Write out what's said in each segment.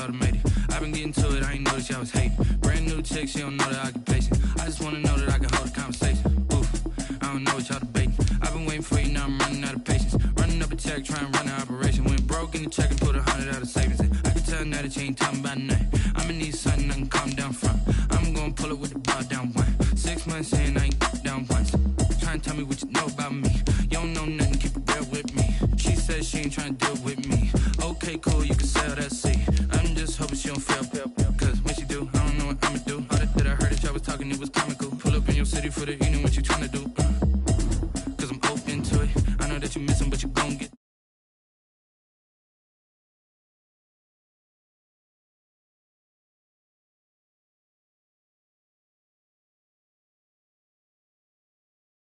automated. I've been getting to it, I ain't noticed y'all was hating. Brand new chick, she don't know the occupation. I just wanna know that I can hold a conversation. Oof, I don't know what y'all debating. I've been waiting for you, now I'm running out of patience. Running up a check, trying to run an operation. Went broke in the check and put 100 out of savings in. I can tell now that you ain't talking about nothing. I'ma need something I can calm down from. I'm gonna pull it with the bar down one. 6 months in, I ain't down once. Trying to tell me what you know about me. You don't know nothing, keep it real with me. She says she ain't trying to deal with me. Okay, cool, you can sell that seed. I'm just hoping she don't fail. Cause when she do, I don't know what I'ma do. All that I heard that y'all was talking, it was comical. Pull up in your city for the evening, what you trying to do? Cause I'm open to it. I know that you missing, but you gon' get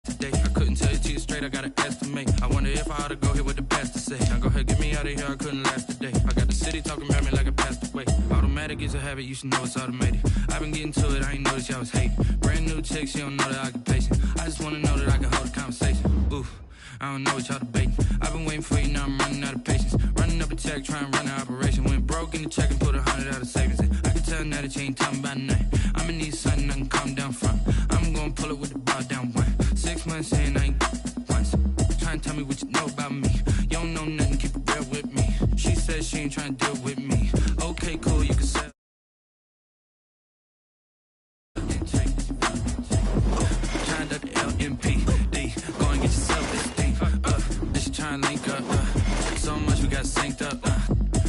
today. I couldn't tell you to you straight, I gotta estimate. I wonder if I ought to go here with the best to say. Now go ahead, get me out of here, I couldn't last today. I got the city talking about me like I passed away. Automatic is a habit, you should know it's automated. I've been getting to it, I ain't noticed y'all was hating. Brand new chick, she don't know the occupation. I just wanna know that I can hold a conversation. Oof, I don't know what y'all debating. I've been waiting for you, now I'm running out of patience. Running up a check, trying to run an operation. Went broke in the check and put 100 out of savings in. I can tell now that you ain't talking about nothing. I'ma need something I can calm down from. I'm gonna pull it with the bar down one. 6 months in, I ain't once. Trying to tell me what you know about me. You don't know nothing, keep it real with me. She says she ain't trying to deal with me. Okay, cool, you can sell. Trying to LMPD. Go and get yourself this thing. This you trying to link up. So much we got synced up.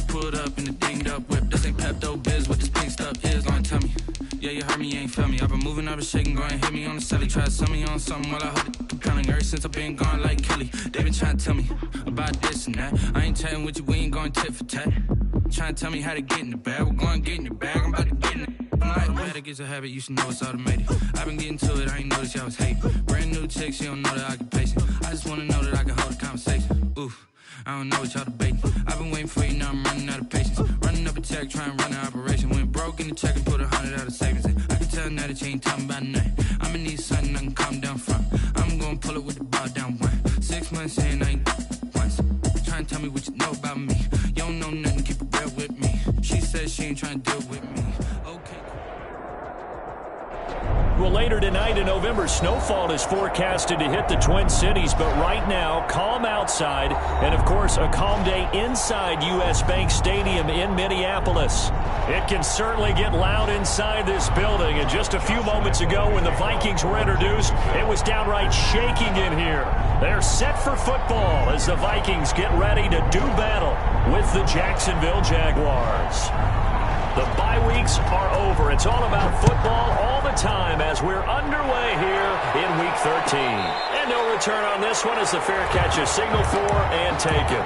Pulled up in the dinged up whip. This ain't Pepto Biz, what this pink stuff is. Long tell me. Yeah, you heard me, you ain't feel me. I've been moving, I've been shaking, go and hit me on the celly. Try to sell me on something while I hold it compelling. Ever since I've been gone like Kelly, they been trying to tell me about this and that. I ain't chatting with you, we ain't going tit for tat. Trying to tell me how to get in the bag. We're going to get in the bag, I'm about to get in it. Automatic is a habit, you should know it's automated. I've been getting to it, I ain't noticed y'all was hating. Brand new chick, she don't know the occupation. I just wanna know that I can hold a conversation. Oof, I don't know what y'all debating. I've been waiting for you, now I'm running out of patience. Running up a check, trying to run an operation. Went broke in the check and put 100 out of savings in. I can tell now that you ain't talking about nothing. I'ma need something I can calm down from. I'm gonna pull it with the bar down one. 6 months in, I ain't once. Trying to tell me what you know about me. You don't know nothing, keep it real with me. She says she ain't trying to deal with me. Okay. Well, later tonight, a November snowfall is forecasted to hit the Twin Cities, but right now, calm outside, and of course, a calm day inside U.S. Bank Stadium in Minneapolis. It can certainly get loud inside this building, and just a few moments ago when the Vikings were introduced, it was downright shaking in here. They're set for football as the Vikings get ready to do battle with the Jacksonville Jaguars. The bye weeks are over. It's all about football all the time as we're underway here in Week 13. And no return on this one as the fair catch is signaled for and taken.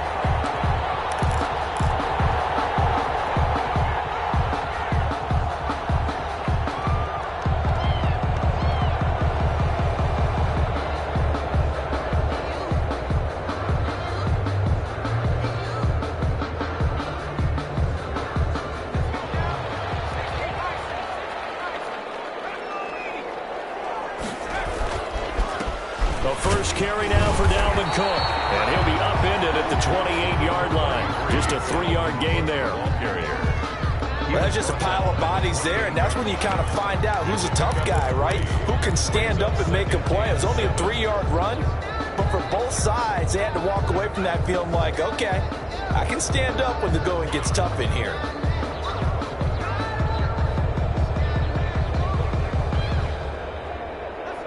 Carry now for Dalvin Cook, and he'll be upended at the 28-yard line. Just a 3-yard gain there. Well, there's just a pile of bodies there, and that's when you kind of find out who's a tough guy, right? Who can stand up and make a play. It was only a 3-yard run, but for both sides, they had to walk away from that feeling like, okay, I can stand up when the going gets tough in here.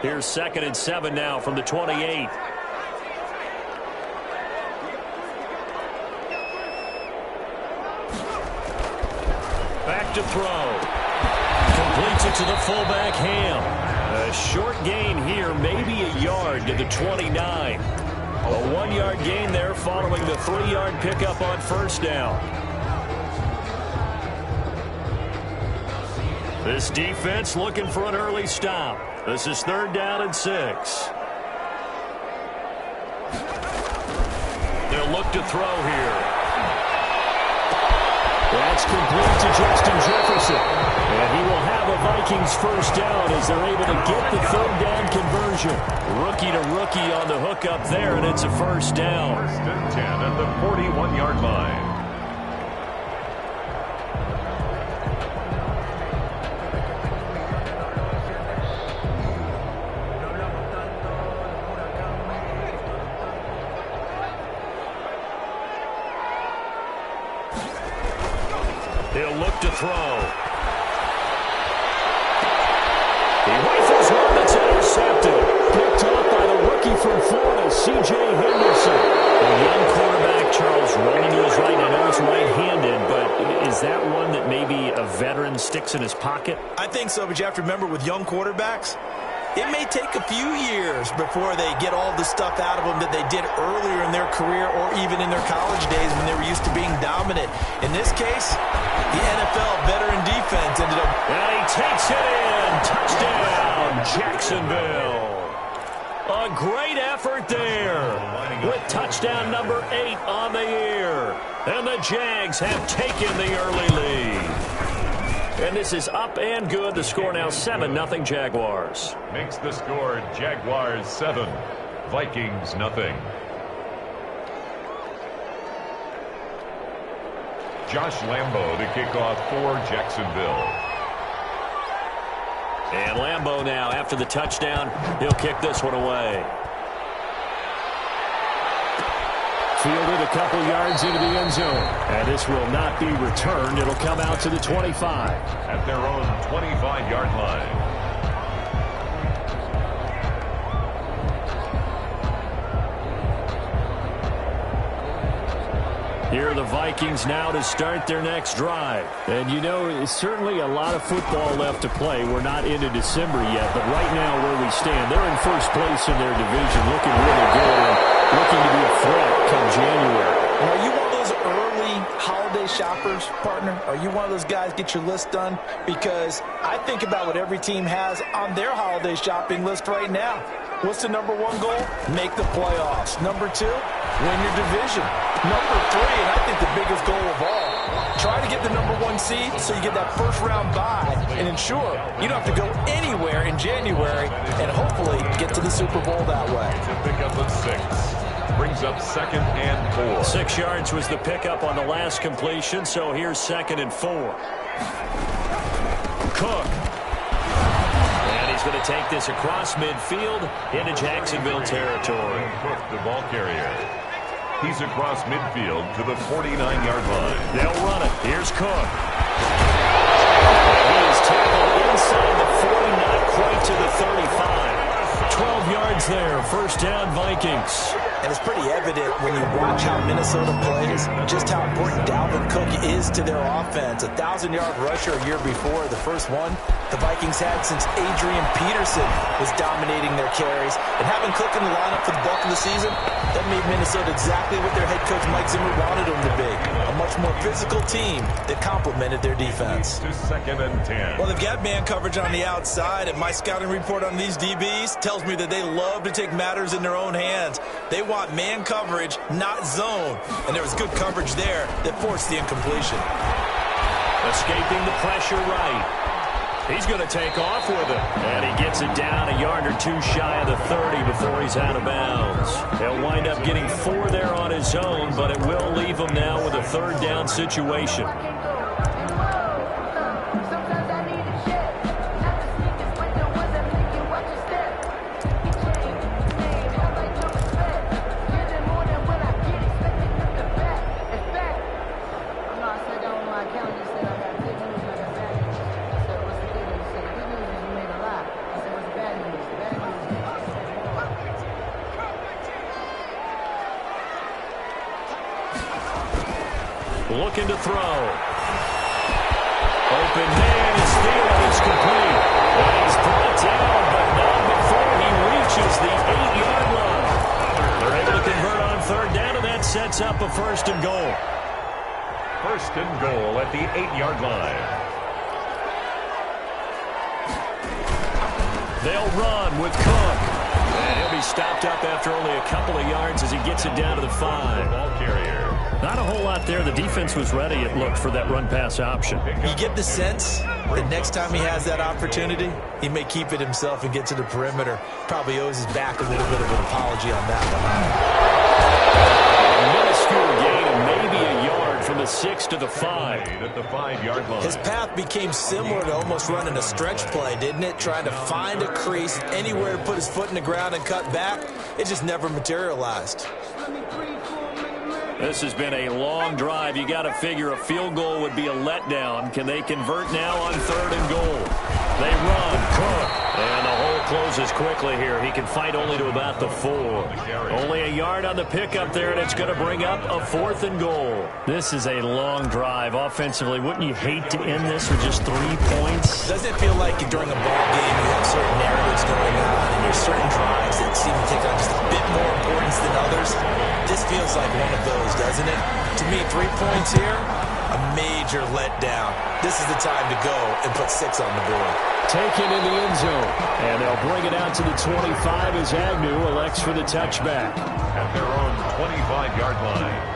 Here's 2nd and 7 now from the 28. Back to throw. Completes it to the fullback, Ham. A short gain here, maybe a yard to the 29. A 1-yard gain there following the 3-yard pickup on first down. This defense looking for an early stop. This is 3rd down and 6. They'll look to throw here. That's complete to Justin Jefferson. And he will have a Vikings first down as they're able to get the 3rd down conversion. Rookie to rookie on the hook up there, and it's a first down. 1st and 10 at the 41-yard line. He'll look to throw. He rifles one that's intercepted. Picked off by the rookie from Florida, C.J. Henderson. A young quarterback, Charles, rolling to his right. I know he's right-handed, but is that one that maybe a veteran sticks in his pocket? I think so, but you have to remember with young quarterbacks, it may take a few years before they get all the stuff out of them that they did earlier in their career or even in their college days when they were used to being dominant. In this case, the NFL veteran defense ended up... And he takes it in. Touchdown, Jacksonville. A great effort there with touchdown number 8 on the year. And the Jags have taken the early lead. And this is up and good. The score now 7-0 Jaguars. Makes the score Jaguars 7, Vikings nothing. Josh Lambo to kick off for Jacksonville. And Lambo now, after the touchdown, he'll kick this one away. Fielded a couple yards into the end zone. And this will not be returned. It'll come out to the 25. At their own 25-yard line. Here are the Vikings now to start their next drive. And you know, it's certainly a lot of football left to play. We're not into December yet, but right now where we stand, they're in first place in their division, looking really good and looking to be a threat come January. And are you one of those early holiday shoppers, partner? Are you one of those guys get your list done? Because I think about what every team has on their holiday shopping list right now. What's the number 1 goal? Make the playoffs. Number 2, win your division. Number 3, and I think the biggest goal of all, try to get the number 1 seed so you get that first-round bye and ensure you don't have to go anywhere in January and hopefully get to the Super Bowl that way. To pick up a 6. Brings up 2nd and 4. 6 yards was the pickup on the last completion, so here's 2nd and 4. Cook. And he's going to take this across midfield into Jacksonville territory. Cook, the ball carrier. He's across midfield to the 49-yard line. They'll run it. Here's Cook. He is tackled inside the 40, not quite to the 35. 12 yards there. First down, Vikings. And it's pretty evident when you watch how Minnesota plays, just how important Dalvin Cook is to their offense. A 1,000-yard rusher a year before, the first one the Vikings had since Adrian Peterson was dominating their carries. And having Cook in the lineup for the bulk of the season, that made Minnesota exactly what their head coach Mike Zimmer wanted them to be. A much more physical team that complemented their defense. To 2nd and 10. Well, they've got man coverage on the outside, and my scouting report on these DBs tells me that they love to take matters in their own hands. They want man coverage, not zone. And there was good coverage there that forced the incompletion. Escaping the pressure right. He's going to take off with it. And he gets it down a yard or 2 shy of the 30 before he's out of bounds. He'll wind up getting 4 there on his own, but it will leave him now with a 3rd down situation. Looking to throw. Open man is Thielen. It's complete. And he's brought down, but not before he reaches the 8-yard line. They're able to convert on 3rd down, and that sets up a 1st and goal. 1st and goal at the 8-yard line. They'll run with Cook. And he'll be stopped up after only a couple of yards as he gets it down to the 5. Ball carrier. Not a whole lot there. The defense was ready, it looked, for that run-pass option. You get the sense that next time he has that opportunity, he may keep it himself and get to the perimeter. Probably owes his back a little bit of an apology on that one. A minuscule gain of maybe a yard from the 6 to the 5. At the 5-yard line. His path became similar to almost running a stretch play, didn't it? Trying to find a crease, anywhere to put his foot in the ground and cut back. It just never materialized. This has been a long drive. You got to figure a field goal would be a letdown. Can they convert now on 3rd and goal? They run. Cook. And the hole closes quickly here. He can fight only to about the 4. Only a yard on the pickup there, and it's going to bring up a 4th and goal. This is a long drive offensively. Wouldn't you hate to end this with just 3 points? Doesn't it feel like during a ball game you have certain narratives going on and there's certain drives that seem to take on just a bit more importance than others? This feels like one of those, doesn't it? To me, 3 points here, a major letdown. This is the time to go and put 6 on the board. Taken in the end zone. And they'll bring it out to the 25 as Agnew elects for the touchback. At their own 25-yard line.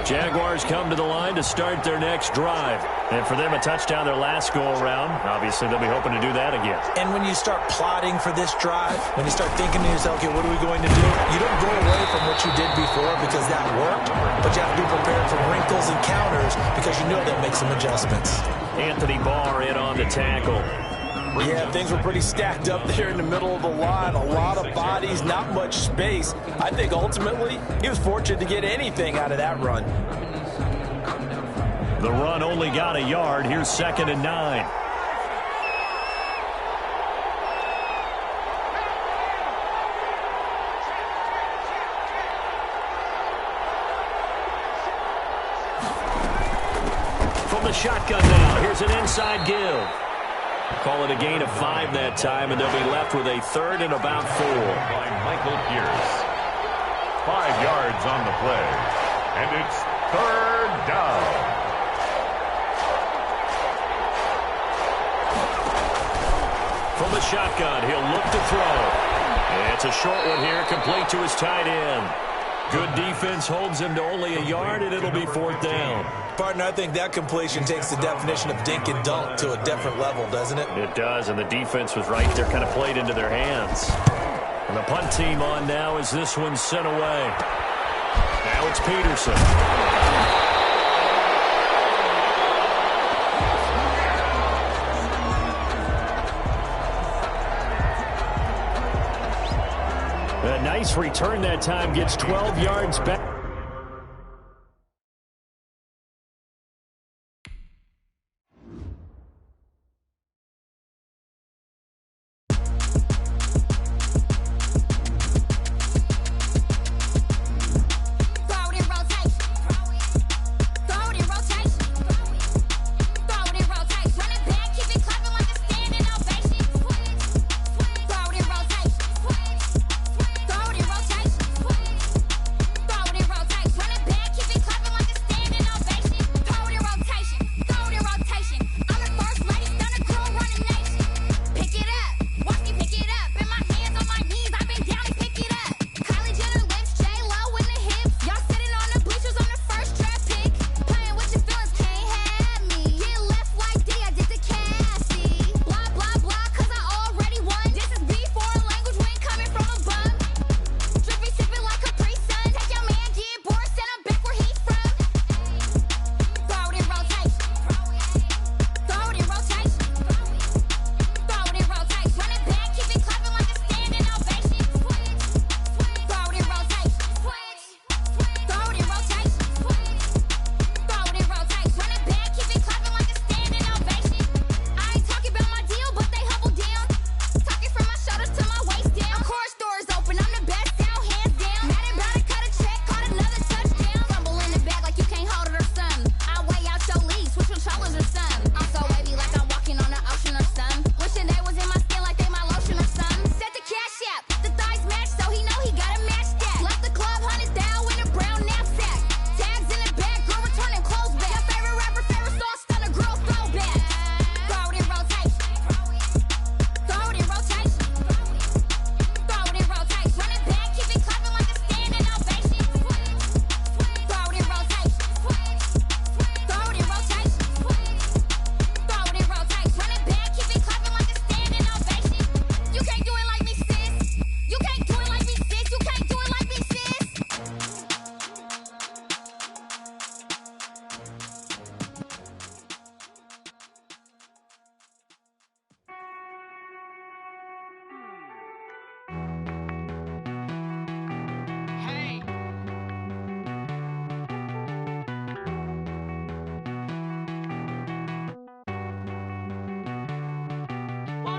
Jaguars come to the line to start their next drive. And for them, a touchdown their last go-around. Obviously, they'll be hoping to do that again. And when you start plotting for this drive, when you start thinking to yourself, okay, what are we going to do? You don't go away from what you did before because that worked, but you have to be prepared for wrinkles and counters because you know they'll make some adjustments. Anthony Barr in on the tackle. Yeah, things were pretty stacked up there in the middle of the line. A lot of bodies, not much space. I think ultimately he was fortunate to get anything out of that run. The run only got a yard. Here's 2nd and 9. From the shotgun now, here's an inside give. Call it a gain of 5 that time, and they'll be left with a 3rd and about 4. By Michael Pierce. 5 yards on the play. And it's 3rd down. From the shotgun, he'll look to throw. It's a short one here, complete to his tight end. Good defense holds him to only a yard, and it'll be 4th down. Partner, I think that completion takes the definition of dink and dunk to a different level, doesn't it? It does, and the defense was right there, kind of played into their hands. And the punt team on now as this one's sent away. Now it's Peterson. A nice return that time, gets 12 yards back.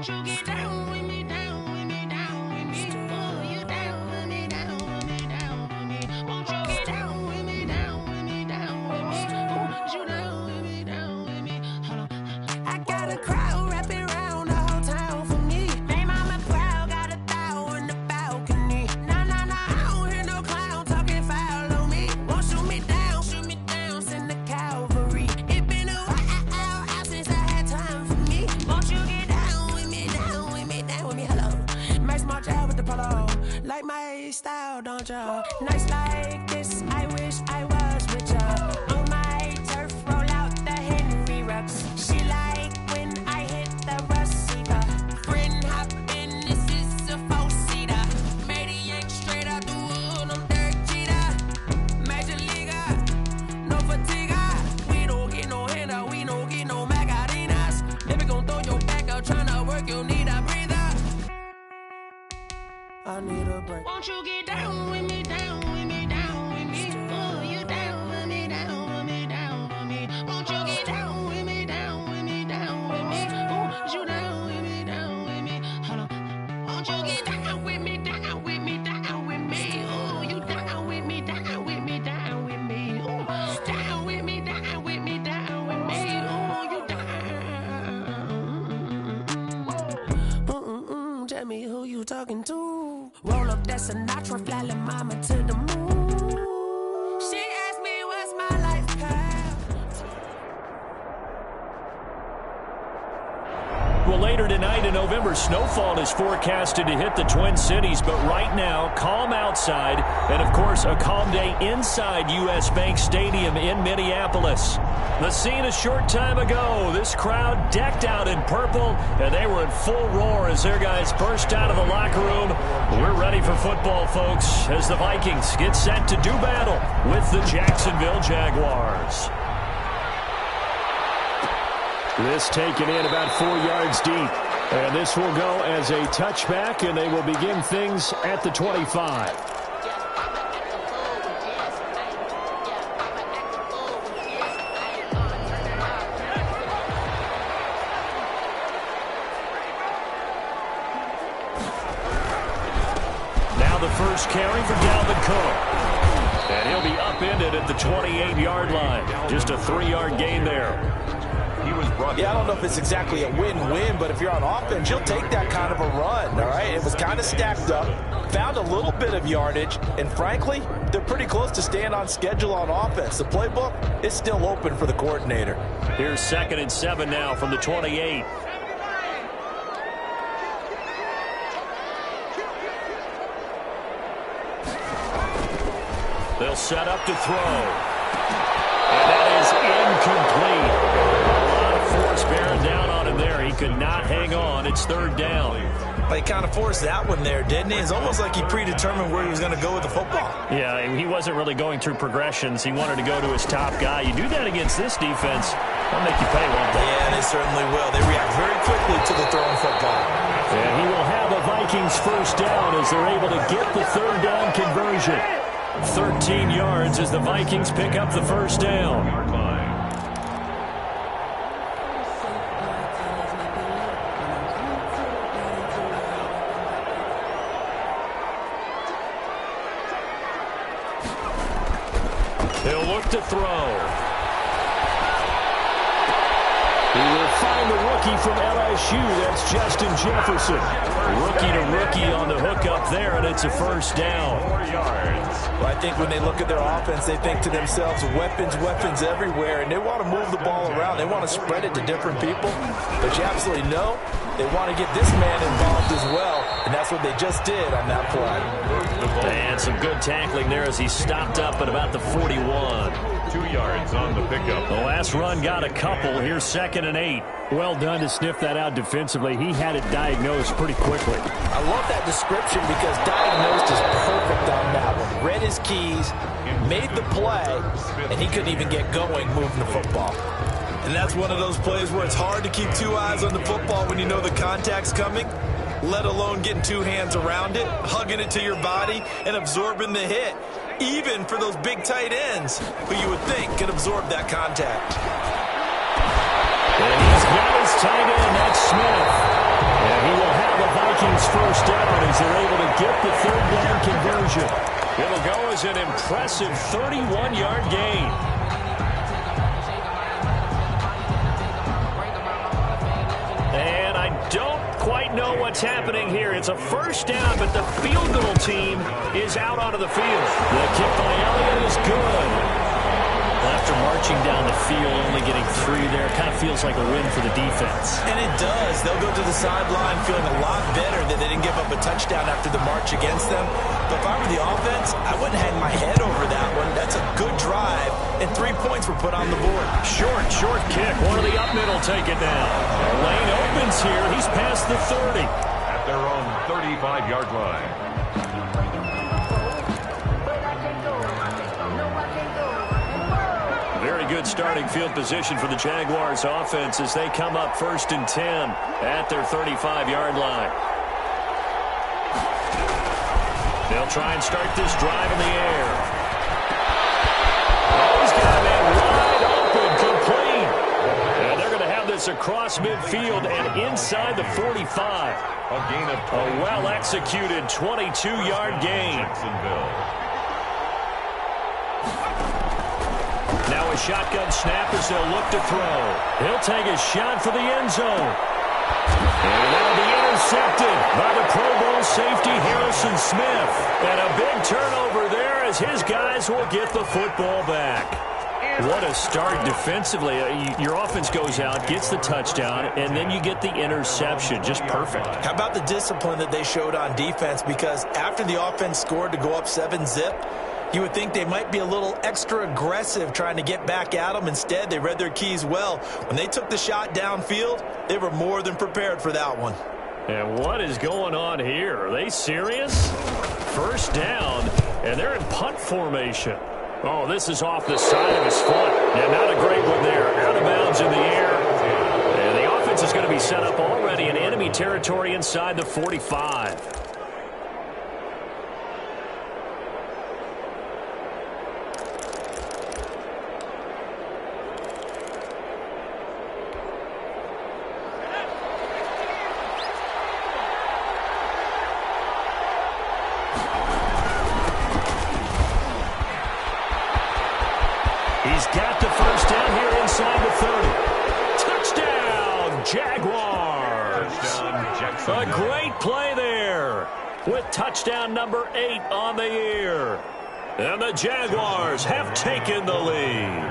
Won't you get down with me, down with me, down with me? Oh, you down with me, down with me, down with me. Won't you get down with me, down with me, down with me? Oh, you down with me, down with me. Hold on. I got a crowd wrapping around the whole town for me. They mama proud, got a thou in the balcony. Nah, nah, nah, I don't hear no clown talking foul on me. Won't shoot me down, send the cavalry. It been a while since I had time for me. Won't you get down with me, down with me, down with me? Hello. Max March out with the polo. Like my style, don't ya? Nights like this, I wish I was with ya. On my turf, roll out the Henry Rux. She like when I hit the receiver. Friend hop in, this is a four-seater. Made a yank straight out the wood, I'm Derek Jeter. Major leaguer, no fatigue. We don't get no handout, we don't get no Macarinas. Never gon' throw your back out, tryna work, you need a breather. I need a break. Won't you get down with me, down with me, down with me? Oh, you down with me, down with me, down with me. Won't you get down with me, down with me, down with me? Oh, you down with me, down with me. Hold on. Won't you get down with me, down with me, down with me? Oh, you down with me, down with me, down with me. Oh, down with me, down with me, down with me. Oh, you down. Tell me who you talking to. Roll up that Sinatra, fly la mama to the moon. She asked me what's my life path. Well, later tonight in November, snowfall is forecasted to hit the Twin Cities, but right now, calm outside, and of course, a calm day inside U.S. Bank Stadium in Minneapolis. The scene a short time ago, this crowd decked out in purple, and they were in full roar as their guys burst out of the locker room. We're ready for football, folks, as the Vikings get set to do battle with the Jacksonville Jaguars. This taken in about 4 yards deep. And this will go as a touchback, and they will begin things at the 25. Now the first carry for Dalvin Cook. And he'll be upended at the 28-yard line. Just a 3-yard gain there. Yeah, I don't know if it's exactly a win-win, but if you're on offense, you'll take that kind of a run, all right? It was kind of stacked up, found a little bit of yardage, and frankly, they're pretty close to staying on schedule on offense. The playbook is still open for the coordinator. Here's 2nd and 7 now from the 28. They'll set up to throw. And that is incomplete. Force bearing down on him there. He could not hang on. It's 3rd down. He kind of forced that one there, didn't he? It's almost like he predetermined where he was going to go with the football. Yeah, he wasn't really going through progressions. He wanted to go to his top guy. You do that against this defense, they'll make you pay, won't they? Yeah, they certainly will. They react very quickly to the thrown football. And he will have a Vikings first down as they're able to get the 3rd down conversion. 13 yards as the Vikings pick up the first down. He'll look to throw. He will find the rookie from LSU. That's Justin Jefferson. Rookie to rookie on the hook up there, and it's a first down. 4 yards. Well, I think when they look at their offense, they think to themselves, weapons everywhere, and they want to move the ball around. They want to spread it to different people. But you absolutely know they want to get this man involved as well, and that's what they just did on that play. And some good tackling there as he stopped up at about the 41. 2 yards on the pickup. The last run got a couple. Here's 2nd and 8. Well done to sniff that out defensively. He had it diagnosed pretty quickly. I love that description because diagnosed is perfect on that one. Read his keys, made the play, and he couldn't even get going moving the football. And that's one of those plays where it's hard to keep 2 eyes on the football when you know the contact's coming, let alone getting 2 hands around it, hugging it to your body, and absorbing the hit. Even for those big tight ends who you would think could absorb that contact. And he's got his tight end, that's Smith. And the Vikings first down as they're able to get the third down conversion. It'll go as an impressive 31-yard gain. And I don't quite know what's happening here. It's a first down, but the field goal team is out onto the field. The kick by Elliott is good. After marching down the field, only getting 3 there, kind of feels like a win for the defense. And it does. They'll go to the sideline feeling a lot better that they didn't give up a touchdown after the march against them. But if I were the offense, I wouldn't hang my head over that one. That's a good drive, and 3 points were put on the board. Short kick. One of the up middle take it down. Lane opens here. He's past the 30. At their own 35-yard line. Very good starting field position for the Jaguars offense as they come up 1st and 10 at their 35-yard line. They'll try and start this drive in the air. Oh, he's got a man wide open, complete. And they're going to have this across midfield and inside the 45. A gain of 20. A well-executed 22-yard gain. Jacksonville. Now a shotgun snap as they'll look to throw. He'll take a shot for the end zone. And that'll be intercepted by the Pro Bowl safety Harrison Smith. And a big turnover there as his guys will get the football back. What a start defensively. Your offense goes out, gets the touchdown, and then you get the interception. Just perfect. How about the discipline that they showed on defense? Because after the offense scored to go up 7-zip, you would think they might be a little extra aggressive trying to get back at them. Instead, they read their keys well. When they took the shot downfield, they were more than prepared for that one. And what is going on here? Are they serious? First down, and they're in punt formation. Oh, this is off the side of his foot. Yeah, not a great one there. Out of bounds in the air. And the offense is going to be set up already in enemy territory inside the 45. He's got the first down here inside the 30. Touchdown, Jaguars. A great play there with touchdown number 8 on the year. And the Jaguars have taken the lead.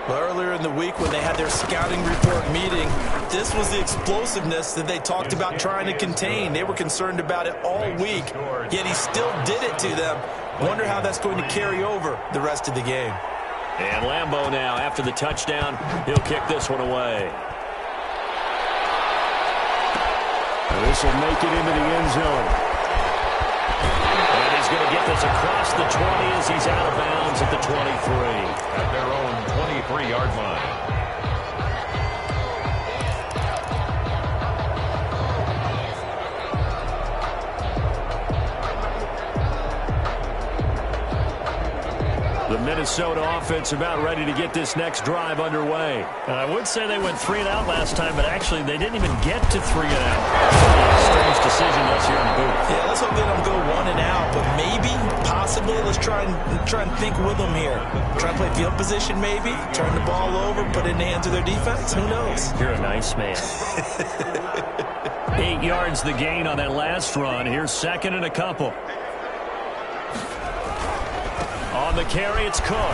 Well, earlier in the week when they had their scouting report meeting, this was the explosiveness that they talked about trying to contain. They were concerned about it all week, yet he still did it to them. Wonder how that's going to carry over the rest of the game. And Lambeau now, after the touchdown, he'll kick this one away. This will make it into the end zone. And he's going to get this across the 20 as he's out of bounds at the 23. At their own 23-yard line. The Minnesota offense about ready to get this next drive underway. I would say they went 3 and out last time, but actually they didn't even get to 3 and out. Strange decision us here in the booth. Yeah, let's hope they don't go 1 and out, but maybe, possibly, let's try and think with them here. Try and play field position maybe, turn the ball over, put it in the hands of their defense. Who knows? You're a nice man. 8 yards the gain on that last run. Here's second and a couple. On the carry, it's Cook. And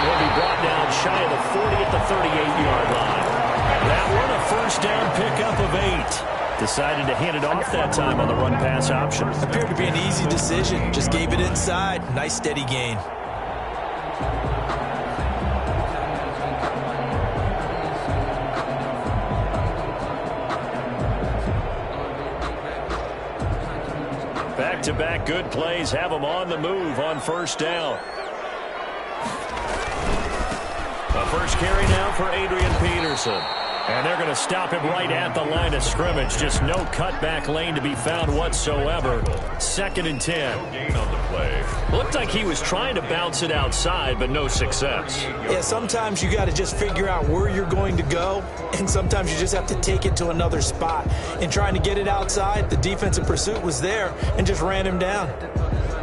will be brought down shy of the 40 at the 38-yard line. That one, a first down pickup of 8. Decided to hand it off that time on the run-pass option. Appeared to be an easy decision. Just gave it inside. Nice, steady gain. Back-to-back good plays have them on the move on first down. The first carry now for Adrian Peterson. And they're going to stop him right at the line of scrimmage. Just no cutback lane to be found whatsoever. 2nd and 10. No gain on the play. Looked like he was trying to bounce it outside, but no success. Yeah, sometimes you got to just figure out where you're going to go, and sometimes you just have to take it to another spot. In trying to get it outside, the defensive pursuit was there and just ran him down.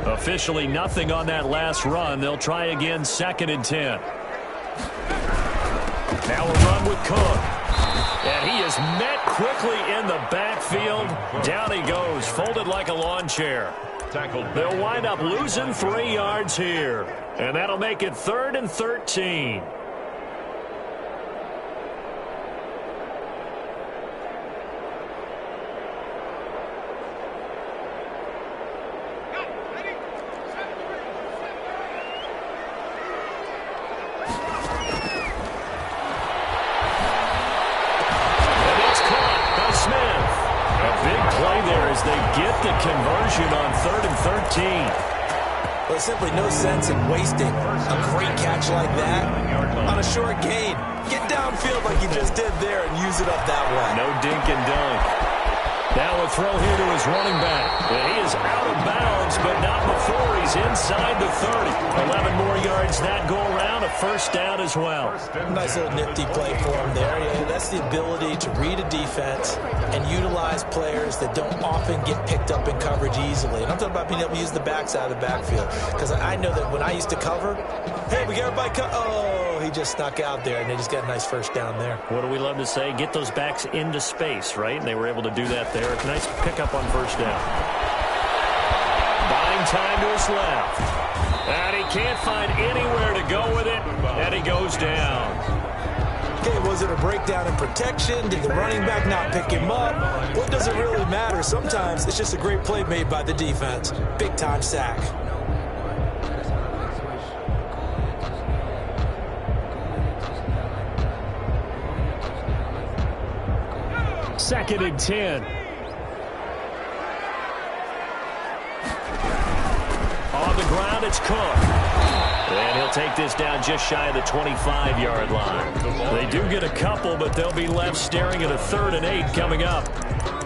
Officially nothing on that last run. They'll try again, 2nd and 10. Now a run with Cook. And he is met quickly in the backfield. Down he goes, folded like a lawn chair. They'll wind up losing 3 yards here. And that'll make it 3rd and 13. Conversion on 3rd and 13. Well, there's simply no sense in wasting a great catch like that on a short gain. Get downfield like you just did there and use it up that way. No dink and dunk. Now a throw here to his running back. And he is out of bounds, but not before he's inside the 30. 11 more yards that go around, a 1st down as well. Nice little nifty play for him there. Yeah, that's the ability to read a defense and utilize players that don't often get picked up in coverage easily. And I'm talking about being able to use the backside of the backfield. Because I know that when I used to cover, hey, we got everybody oh, he just snuck out there, and they just got a nice 1st down there. What do we love to say? Get those backs into space, right? And they were able to do that there. Nice pickup on 1st down. Buying time to his left. And he can't find anywhere to go with it, and he goes down. Okay, was it a breakdown in protection? Did the running back not pick him up? What does it really matter? Sometimes it's just a great play made by the defense. Big-time sack. Second and 10. On the ground, it's Cook. And he'll take this down just shy of the 25-yard line. They do get a couple, but they'll be left staring at a 3rd and 8 coming up.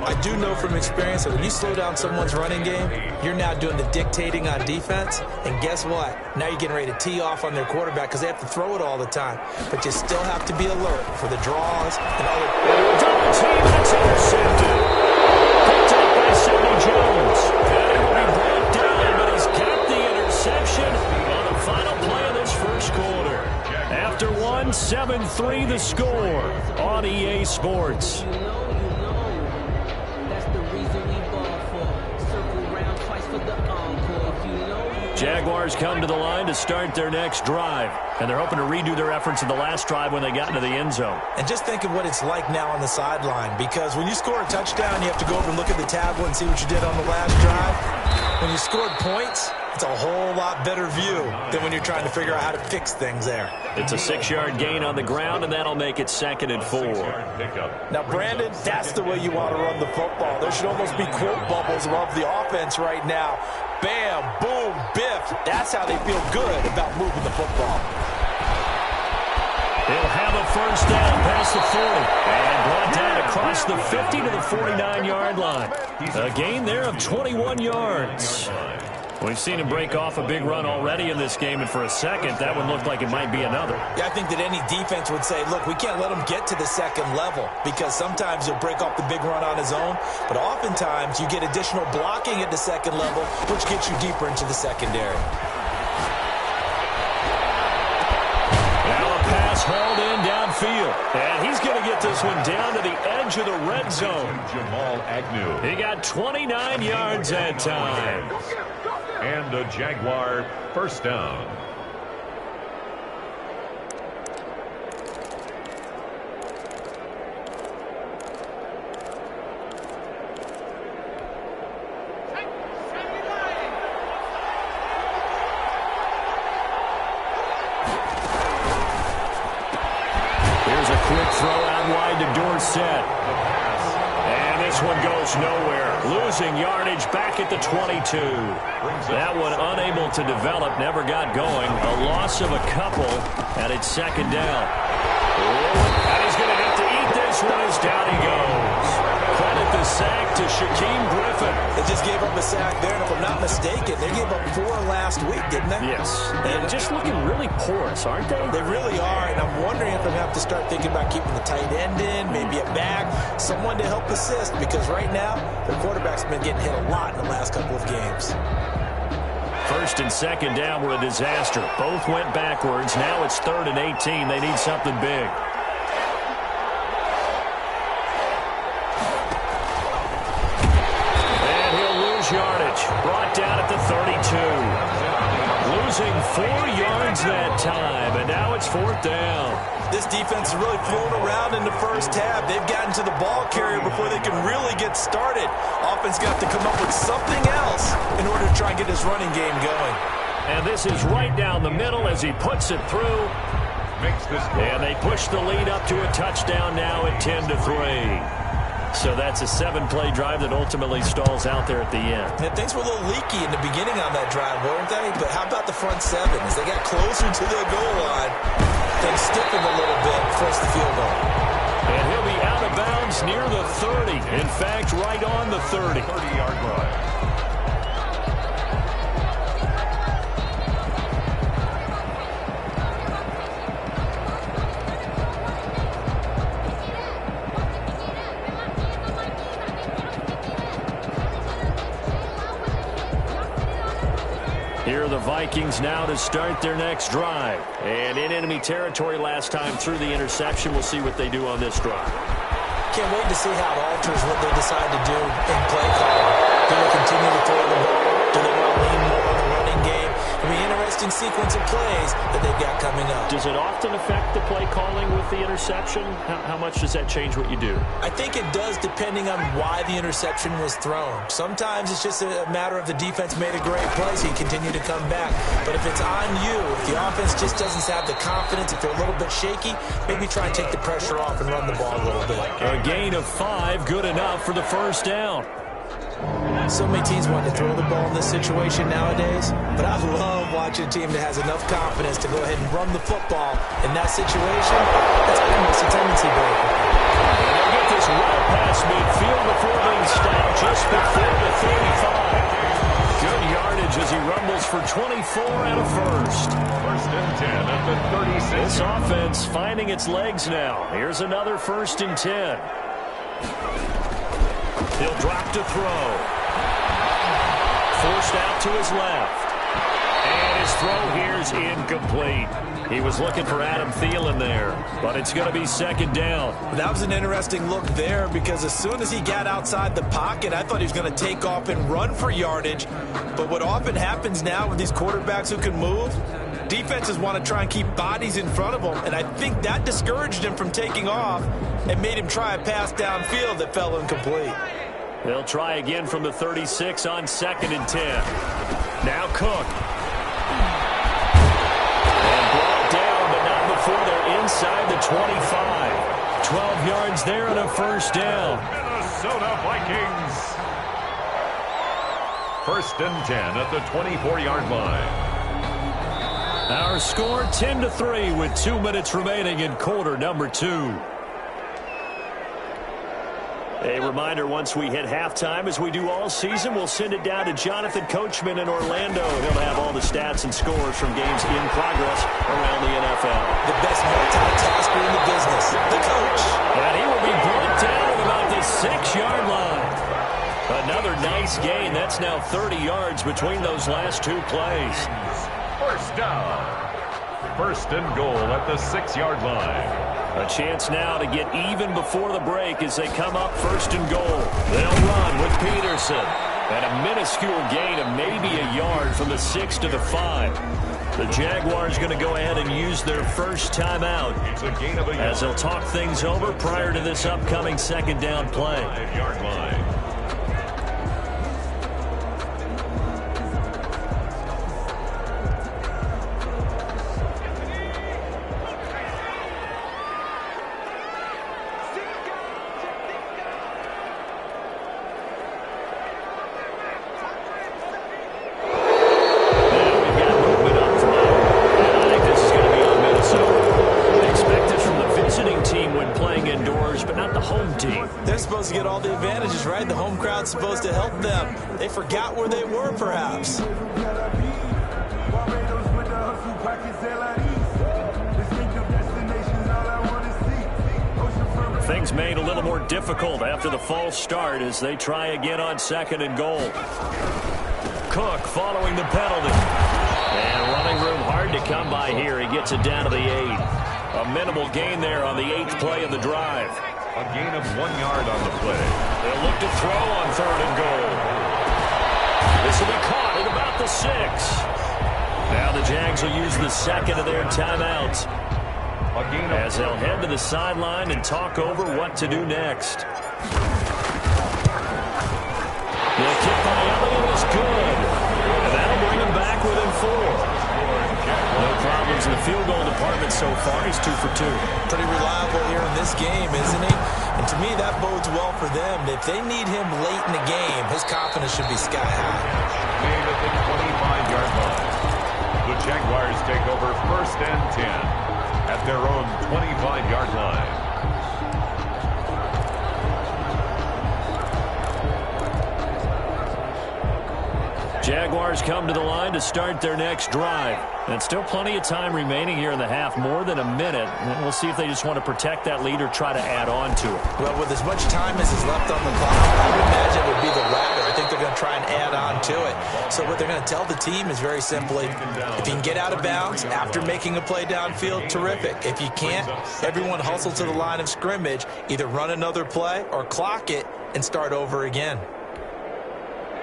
I do know from experience that when you slow down someone's running game, you're now doing the dictating on defense. And guess what? Now you're getting ready to tee off on their quarterback because they have to throw it all the time. But you still have to be alert for the draws and other. Double team, that's intercepted. Picked up by Sonny Jones. And he will be brought down, but he's got the interception on the final play of this 1st quarter. After 7-3 the score on EA Sports. Jaguars come to the line to start their next drive, and they're hoping to redo their efforts in the last drive when they got into the end zone. And just think of what it's like now on the sideline, because when you score a touchdown, you have to go over and look at the tablet and see what you did on the last drive. When you scored points, it's a whole lot better view than when you're trying to figure out how to fix things there. It's a 6-yard gain on the ground, and that'll make it 2nd and 4. Now, Brandon, that's the way you want to run the football. There should almost be quote bubbles above the offense right now. Bam, boom, biff. That's how they feel good about moving the football. They'll have a 1st down past the 40. And brought down across the 50 to the 49-yard line. A gain there of 21 yards. We've seen him break off a big run already in this game, and for a second, that one looked like it might be another. Yeah, I think that any defense would say, look, we can't let him get to the 2nd level, because sometimes he'll break off the big run on his own, but oftentimes you get additional blocking at the 2nd level, which gets you deeper into the secondary. Now a pass hauled in downfield, and he's going to get this one down to the edge of the red zone. He got 29 yards that time. And a Jaguar 1st down. Here's a quick throw out wide to Dorsett. And this one goes nowhere. Losing yardage back at the 22. That one unable to develop, never got going. A loss of a couple, and it's 2nd down. And he's going to have to eat this one as down he goes. Credit the sack to Shaquem Griffin. They just gave up a sack there, and if I'm not mistaken, they gave up 4 last week, didn't they? Yes. And just looking really porous, aren't they? They really are, and I'm wondering if I'm going to have to start thinking about keeping the tight end in, maybe a back, someone to help assist, because right now, their quarterback's been getting hit a lot in the last couple of games. First and second down were a disaster. Both went backwards. Now it's 3rd and 18. They need something big. And he'll lose yardage. Brought down at the 32. Losing 4 yards that time, and now it's 4th down. This defense has really flown around in the first half. They've gotten to the ball carrier before they can really get started. Offense got to come up with something else in order to try and get this running game going. And this is right down the middle as he puts it through. And they push the lead up to a touchdown now at 10-3. So that's a 7-play drive that ultimately stalls out there at the end. And things were a little leaky in the beginning on that drive, weren't they? But how about the front 7? As they got closer to the goal line, things stiffened a little bit, forced the field goal. And he'll be out of bounds near the 30. In fact, right on the 30. 30-yard line. Here are the Vikings now to start their next drive. And in enemy territory last time through the interception. We'll see what they do on this drive. Can't wait to see how it alters what they decide to do in play calling. Do they continue to throw the ball? Do they want to lean more on the running game? It'll be an interesting sequence of plays that they've got coming up. Does it often affect the play calling with the interception? How much does that change what you do? I think it does, depending on why the interception was thrown. Sometimes it's just a matter of the defense made a great play, so you continue to come back. But if it's on you, if the offense just doesn't have the confidence, if they're a little bit shaky, maybe try and take the pressure off and run the ball a little bit. A gain of 5, good enough for the first down. So many teams want to throw the ball in this situation nowadays, but I love watching a team that has enough confidence to go ahead and run the football in that situation. That's almost a tendency breaker. And they'll get this well past midfield before being stopped just before the 35. Good yardage as he rumbles for 24 and a first. First and 10 at the 36. This offense finding its legs now. Here's another 1st and 10. He'll drop to throw. Forced out to his left. And his throw here's incomplete. He was looking for Adam Thielen there, but it's going to be 2nd down. That was an interesting look there because as soon as he got outside the pocket, I thought he was going to take off and run for yardage. But what often happens now with these quarterbacks who can move, defenses want to try and keep bodies in front of them, and I think that discouraged him from taking off and made him try a pass downfield that fell incomplete. They'll try again from the 36 on 2nd and 10. Now Cook. And brought down, but not before they're inside the 25. 12 yards there and a first down. Minnesota Vikings. 1st and 10 at the 24-yard line. Our score 10-3 with 2 minutes remaining in quarter number 2. A reminder, once we hit halftime, as we do all season, we'll send it down to Jonathan Coachman in Orlando. He'll have all the stats and scores from games in progress around the NFL. The best multitasker in the business, the coach. And he will be brought down at about the 6-yard line. Another nice gain. That's now 30 yards between those last 2 plays. First down. 1st and goal at the 6-yard line. A chance now to get even before the break as they come up 1st and goal. They'll run with Peterson. And a minuscule gain of maybe a yard from the 6 to the 5. The Jaguars going to go ahead and use their first timeout It's a gain of a yard. as they'll talk things over prior to this upcoming 2nd down play. 5-yard line. the advantages, right? The home crowd's supposed to help them. They forgot where they were, perhaps. Things made a little more difficult after the false start as they try again on 2nd and goal. Cook following the penalty. And running room hard to come by here. He gets it down to the 8. A minimal gain there on the 8th play of the drive. A gain of 1 yard on the play. They'll look to throw on 3rd and goal. This will be caught at about the 6. Now the Jags will use the 2nd of their timeouts as they'll head to the sideline and talk over what to do next. The kick by Elliott is good. And that'll bring him back within 4. No problems in the field goal department so far. He's 2 for 2. Pretty reliable here in this game, isn't he? And to me, that bodes well for them. If they need him late in the game, his confidence should be sky high. Made at the 25-yard line. The Jaguars take over 1st and 10 at their own 25-yard line. Jaguars come to the line to start their next drive. And still plenty of time remaining here in the half, more than a minute. And we'll see if they just want to protect that lead or try to add on to it. Well, with as much time as is left on the clock, I would imagine it would be the latter. I think they're going to try and add on to it. So what they're going to tell the team is very simply, if you can get out of bounds after making a play downfield, terrific. If you can't, everyone hustle to the line of scrimmage, either run another play or clock it and start over again.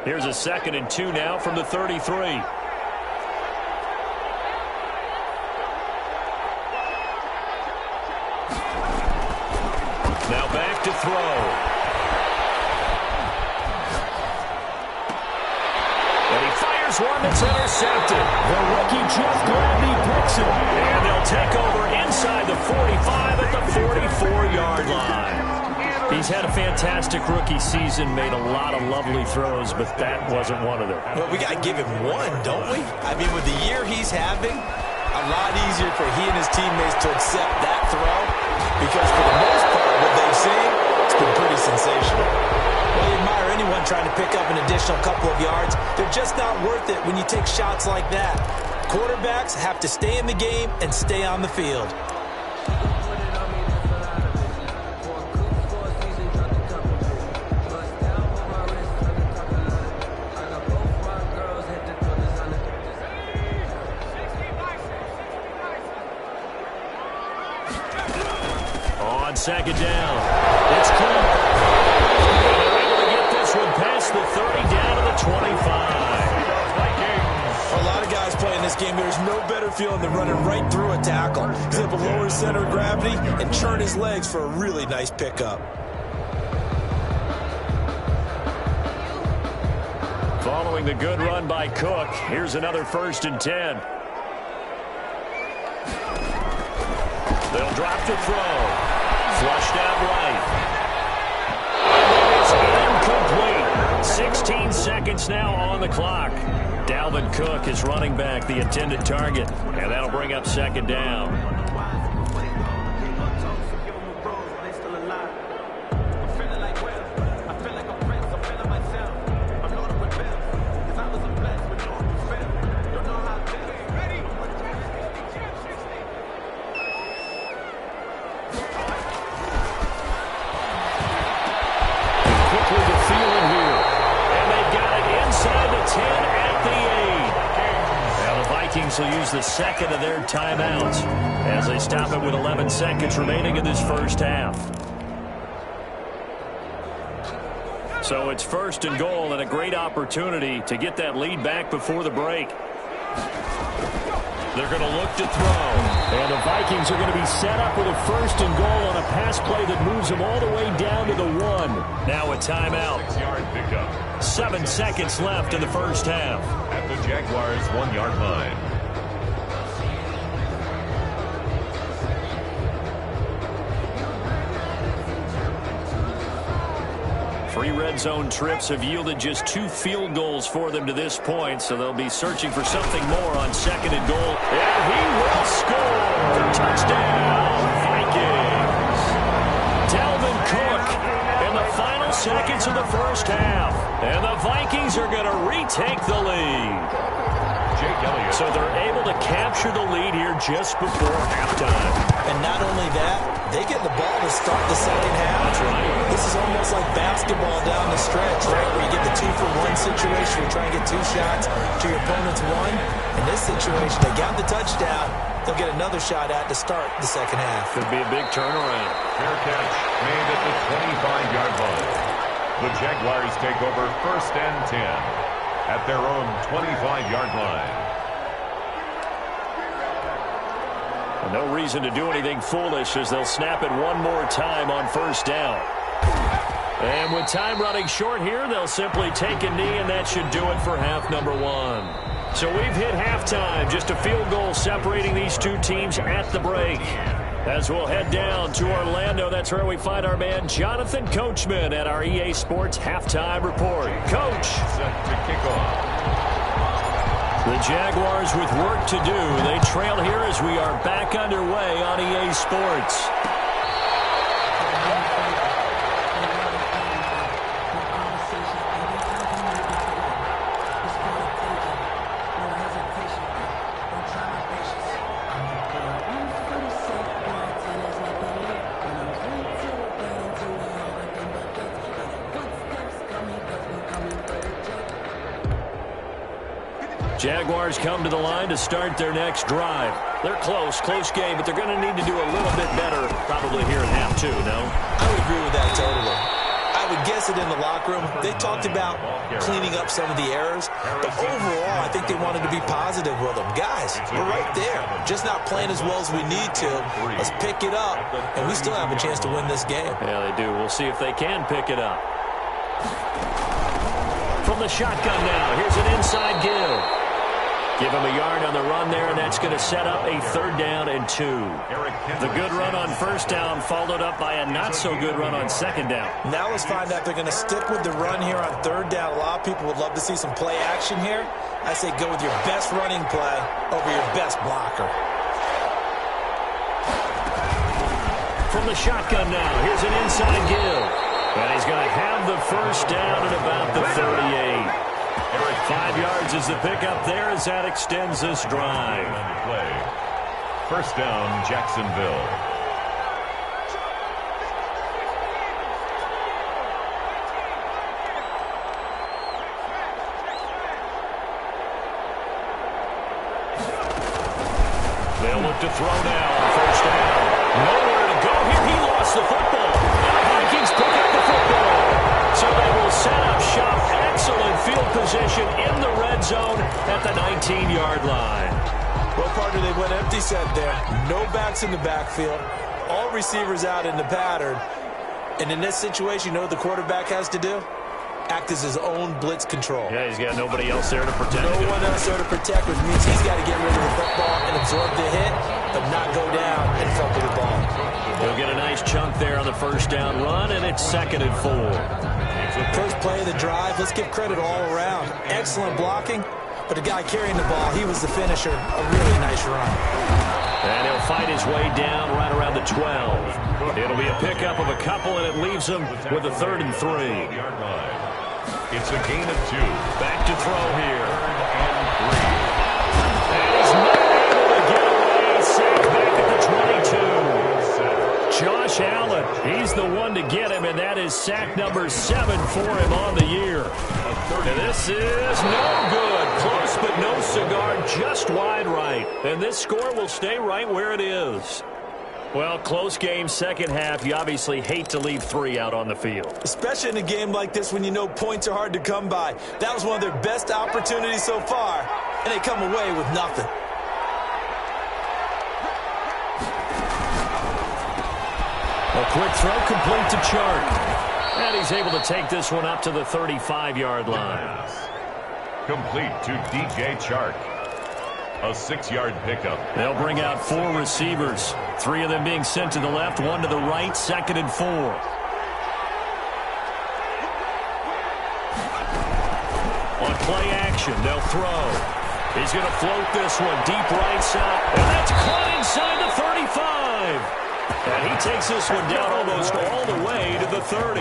Here's a 2nd and 2 now from the 33. Now back to throw. And he fires one that's intercepted. The rookie Jeff Gladney picks it. And they'll take over inside the 45 at the 44-yard line. He's had a fantastic rookie season, made a lot of lovely throws, but that wasn't one of them. Well, we got to give him one, don't we? I mean, with the year he's having, a lot easier for he and his teammates to accept that throw, because for the most part, what they've seen, it's been pretty sensational. Well, you admire anyone trying to pick up an additional couple of yards. They're just not worth it when you take shots like that. Quarterbacks have to stay in the game and stay on the field. On 2nd down, it's Cook. They're able to get this one past the 30 down to the 25. For a lot of guys playing this game, there's no better feeling than running right through a tackle. He's able to lower his center of gravity and churn his legs for a really nice pickup. Following the good run by Cook, here's another 1st and 10. They'll drop to throw. Flushed out right. It's incomplete. 16 seconds now on the clock. Dalvin Cook is running back, the intended target. And that'll bring up 2nd down. Will use the 2nd of their timeouts as they stop it with 11 seconds remaining in this first half. So it's 1st and goal and a great opportunity to get that lead back before the break. They're going to look to throw. And the Vikings are going to be set up with a 1st and goal on a pass play that moves them all the way down to the 1. Now a timeout. 6-yard pickup. 7 seconds left in the first half. At the Jaguars' 1-yard line. 3 red zone trips have yielded just 2 field goals for them to this point, so they'll be searching for something more on 2nd and goal. And he will score! Touchdown, Vikings! Dalvin Cook, and the final seconds of the first half. And the Vikings are going to retake the lead. So they're able to capture the lead here just before halftime. And not only that, they get the ball to start the second half. That's right. This is almost like basketball down the stretch, right? Where you get the 2-for-1 situation. You try and get 2 shots to your opponent's 1. In this situation, they got the touchdown. They'll get another shot at to start the second half. Could be a big turnaround. Fair catch made at the 25-yard line. The Jaguars take over 1st and 10 at their own 25-yard line. No reason to do anything foolish as they'll snap it one more time on 1st down. And with time running short here, they'll simply take a knee, and that should do it for half number 1. So we've hit halftime, just a field goal separating these two teams at the break. As we'll head down to Orlando, that's where we find our man Jonathan Coachman at our EA Sports Halftime Report. Coach. Set to kick off. The Jaguars with work to do. They trail here as we are back underway on EA Sports. Jaguars come to the line to start their next drive. They're close game, but they're going to need to do a little bit better probably here in half 2, no? I would agree with that totally. I would guess it in the locker room. They talked about cleaning up some of the errors, but overall, I think they wanted to be positive with them. Guys, we're right there. Just not playing as well as we need to. Let's pick it up, and we still have a chance to win this game. Yeah, they do. We'll see if they can pick it up. From the shotgun now, here's an inside give. Give him a yard on the run there, and that's going to set up a 3rd down and 2. The good run on 1st down followed up by a not-so-good run on 2nd down. Now let's find out if they're going to stick with the run here on 3rd down. A lot of people would love to see some play action here. I say go with your best running play over your best blocker. From the shotgun now, here's an inside give. And he's going to have the 1st down at about the 38. 5 yards is the pickup there as that extends this drive. 1st down, Jacksonville. They'll look to throw now on 1st down. Nowhere to go here. He lost the football. And the Vikings pick up the football. So they will set up shop. Excellent field position in the red zone at the 19-yard line. Well, partner, they went empty set there. No backs in the backfield. All receivers out in the pattern. And in this situation, you know what the quarterback has to do? Act as his own blitz control. Yeah, he's got nobody else there to protect him. No one else there to protect, which means he's got to get rid of the football and absorb the hit, but not go down and fumble the ball. He'll get a nice chunk there on the 1st down run, and it's 2nd and 4. First play of the drive, let's give credit all around. Excellent blocking, but the guy carrying the ball, he was the finisher. A really nice run. And he'll fight his way down right around the 12. It'll be a pickup of a couple, and it leaves him with a 3rd and 3. It's a gain of 2. Back to throw here. And he's not able to get away. Sacked back at the 22. Josh Allen, he's the one to get him, and that is sack number 7 for him on the year. And this is no good. Close, but no cigar, just wide right. And this score will stay right where it is. Well, close game, 2nd half. You obviously hate to leave 3 out on the field. Especially in a game like this when you know points are hard to come by. That was one of their best opportunities so far, and they come away with nothing. A quick throw complete to Chark. And he's able to take this one up to the 35-yard line. Complete to DJ Chark. A 6-yard pickup. They'll bring out 4 receivers. 3 of them being sent to the left, 1 to the right, 2nd and 4. On play action, they'll throw. He's going to float this one deep right side. And that's caught inside the 35. And he takes this one down almost all the way to the 30.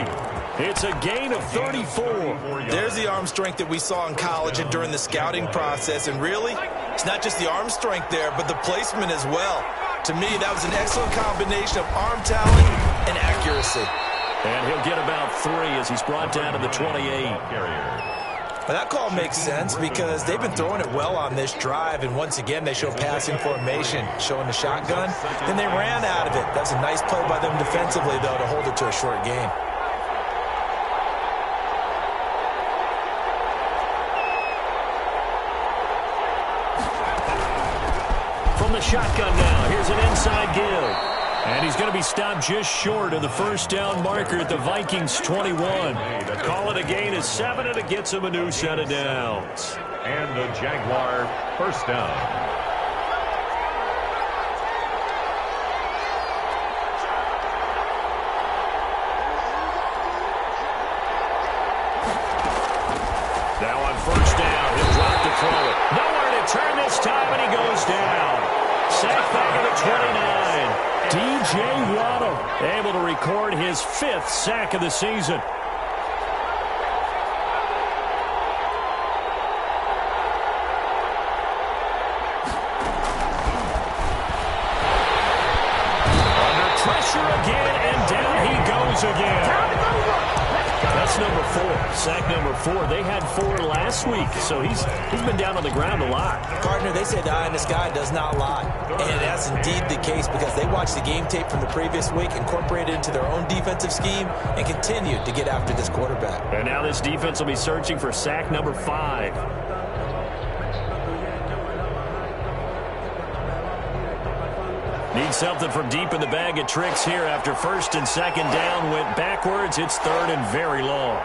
It's a gain of 34. There's the arm strength that we saw in college and during the scouting process. And really, it's not just the arm strength there, but the placement as well. To me, that was an excellent combination of arm talent and accuracy. And he'll get about 3 as he's brought down to the 28. Well, that call makes sense because they've been throwing it well on this drive, and once again they show passing formation, showing the shotgun. Then they ran out of it. That's a nice play by them defensively, though, to hold it to a short game. From the shotgun now, here's an inside give. And he's going to be stopped just short of the first down marker at the Vikings 21. Call it a gain of 7, and it gets him a new set of downs. And the Jaguar first down. Now on first down, he'll drop to throw it. Nowhere to turn this time, and he goes down. Sack back at the 29. D.J. Waddle able to record his 5th sack of the season. Under pressure again, and down he goes again. That's number 4. Sack number 4. They had 4 last week, so he's been down on the ground a lot. Partner, they say the eye in the sky does not lie. And that's indeed the case because they watched the game tape from the previous week, incorporated it into their own defensive scheme, and continued to get after this quarterback. And now this defense will be searching for sack number 5. Need something from deep in the bag of tricks here after first and second down went backwards. It's third and very long.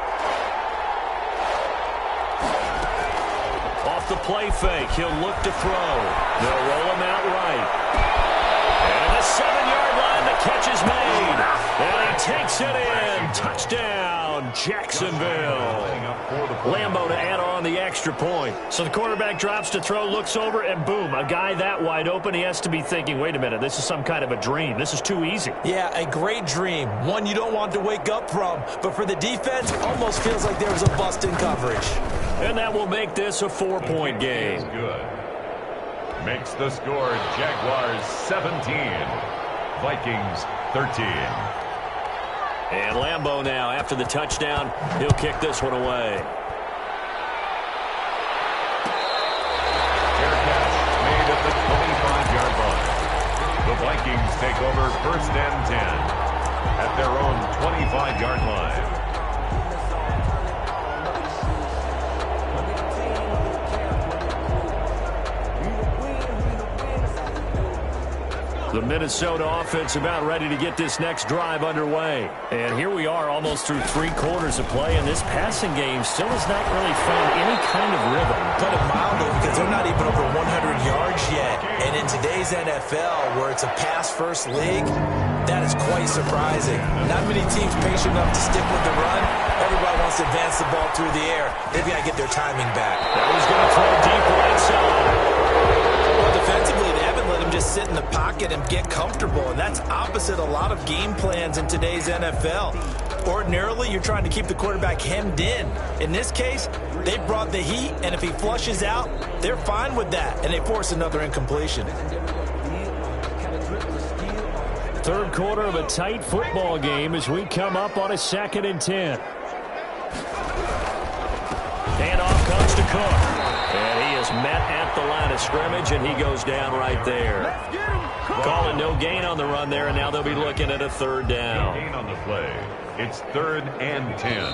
Off the play fake, he'll look to throw. They'll roll him out right. And a 7-yard line, the catch is made. And he takes it in. Touchdown, Jacksonville. Lambo to add on the extra point. So the quarterback drops to throw, looks over, and boom, a guy that wide open, he has to be thinking, wait a minute, this is some kind of a dream. This is too easy. Yeah, a great dream. One you don't want to wake up from. But for the defense, almost feels like there was a bust in coverage. And that will make this a 4-point game. Good. Makes the score Jaguars 17, Vikings 13. And Lambo now, after the touchdown, he'll kick this one away. Fair catch made at the 25-yard line. The Vikings take over first and 10 at their own 25-yard line. The Minnesota offense about ready to get this next drive underway. And here we are almost through 3 quarters of play, and this passing game still has not really found any kind of rhythm. Put it mildly, because they're not even over 100 yards yet. And in today's NFL, where it's a pass-first league, that is quite surprising. Not many teams patient enough to stick with the run. Everybody wants to advance the ball through the air. They've got to get their timing back. Now he's going to throw deep right side. Well, defensively, they haven't let him just sit in the pocket and get comfortable, and that's opposite a lot of game plans in today's NFL. Ordinarily, you're trying to keep the quarterback hemmed in. In this case, they brought the heat, and if he flushes out, they're fine with that, and they force another incompletion. Third quarter of a tight football game as we come up on a 2nd and 10. Handoff comes to Cook. And he is met at the line of scrimmage, and he goes down right there. Calling no gain on the run there, and now they'll be looking at a 3rd down. No gain on the play. It's 3rd and 10.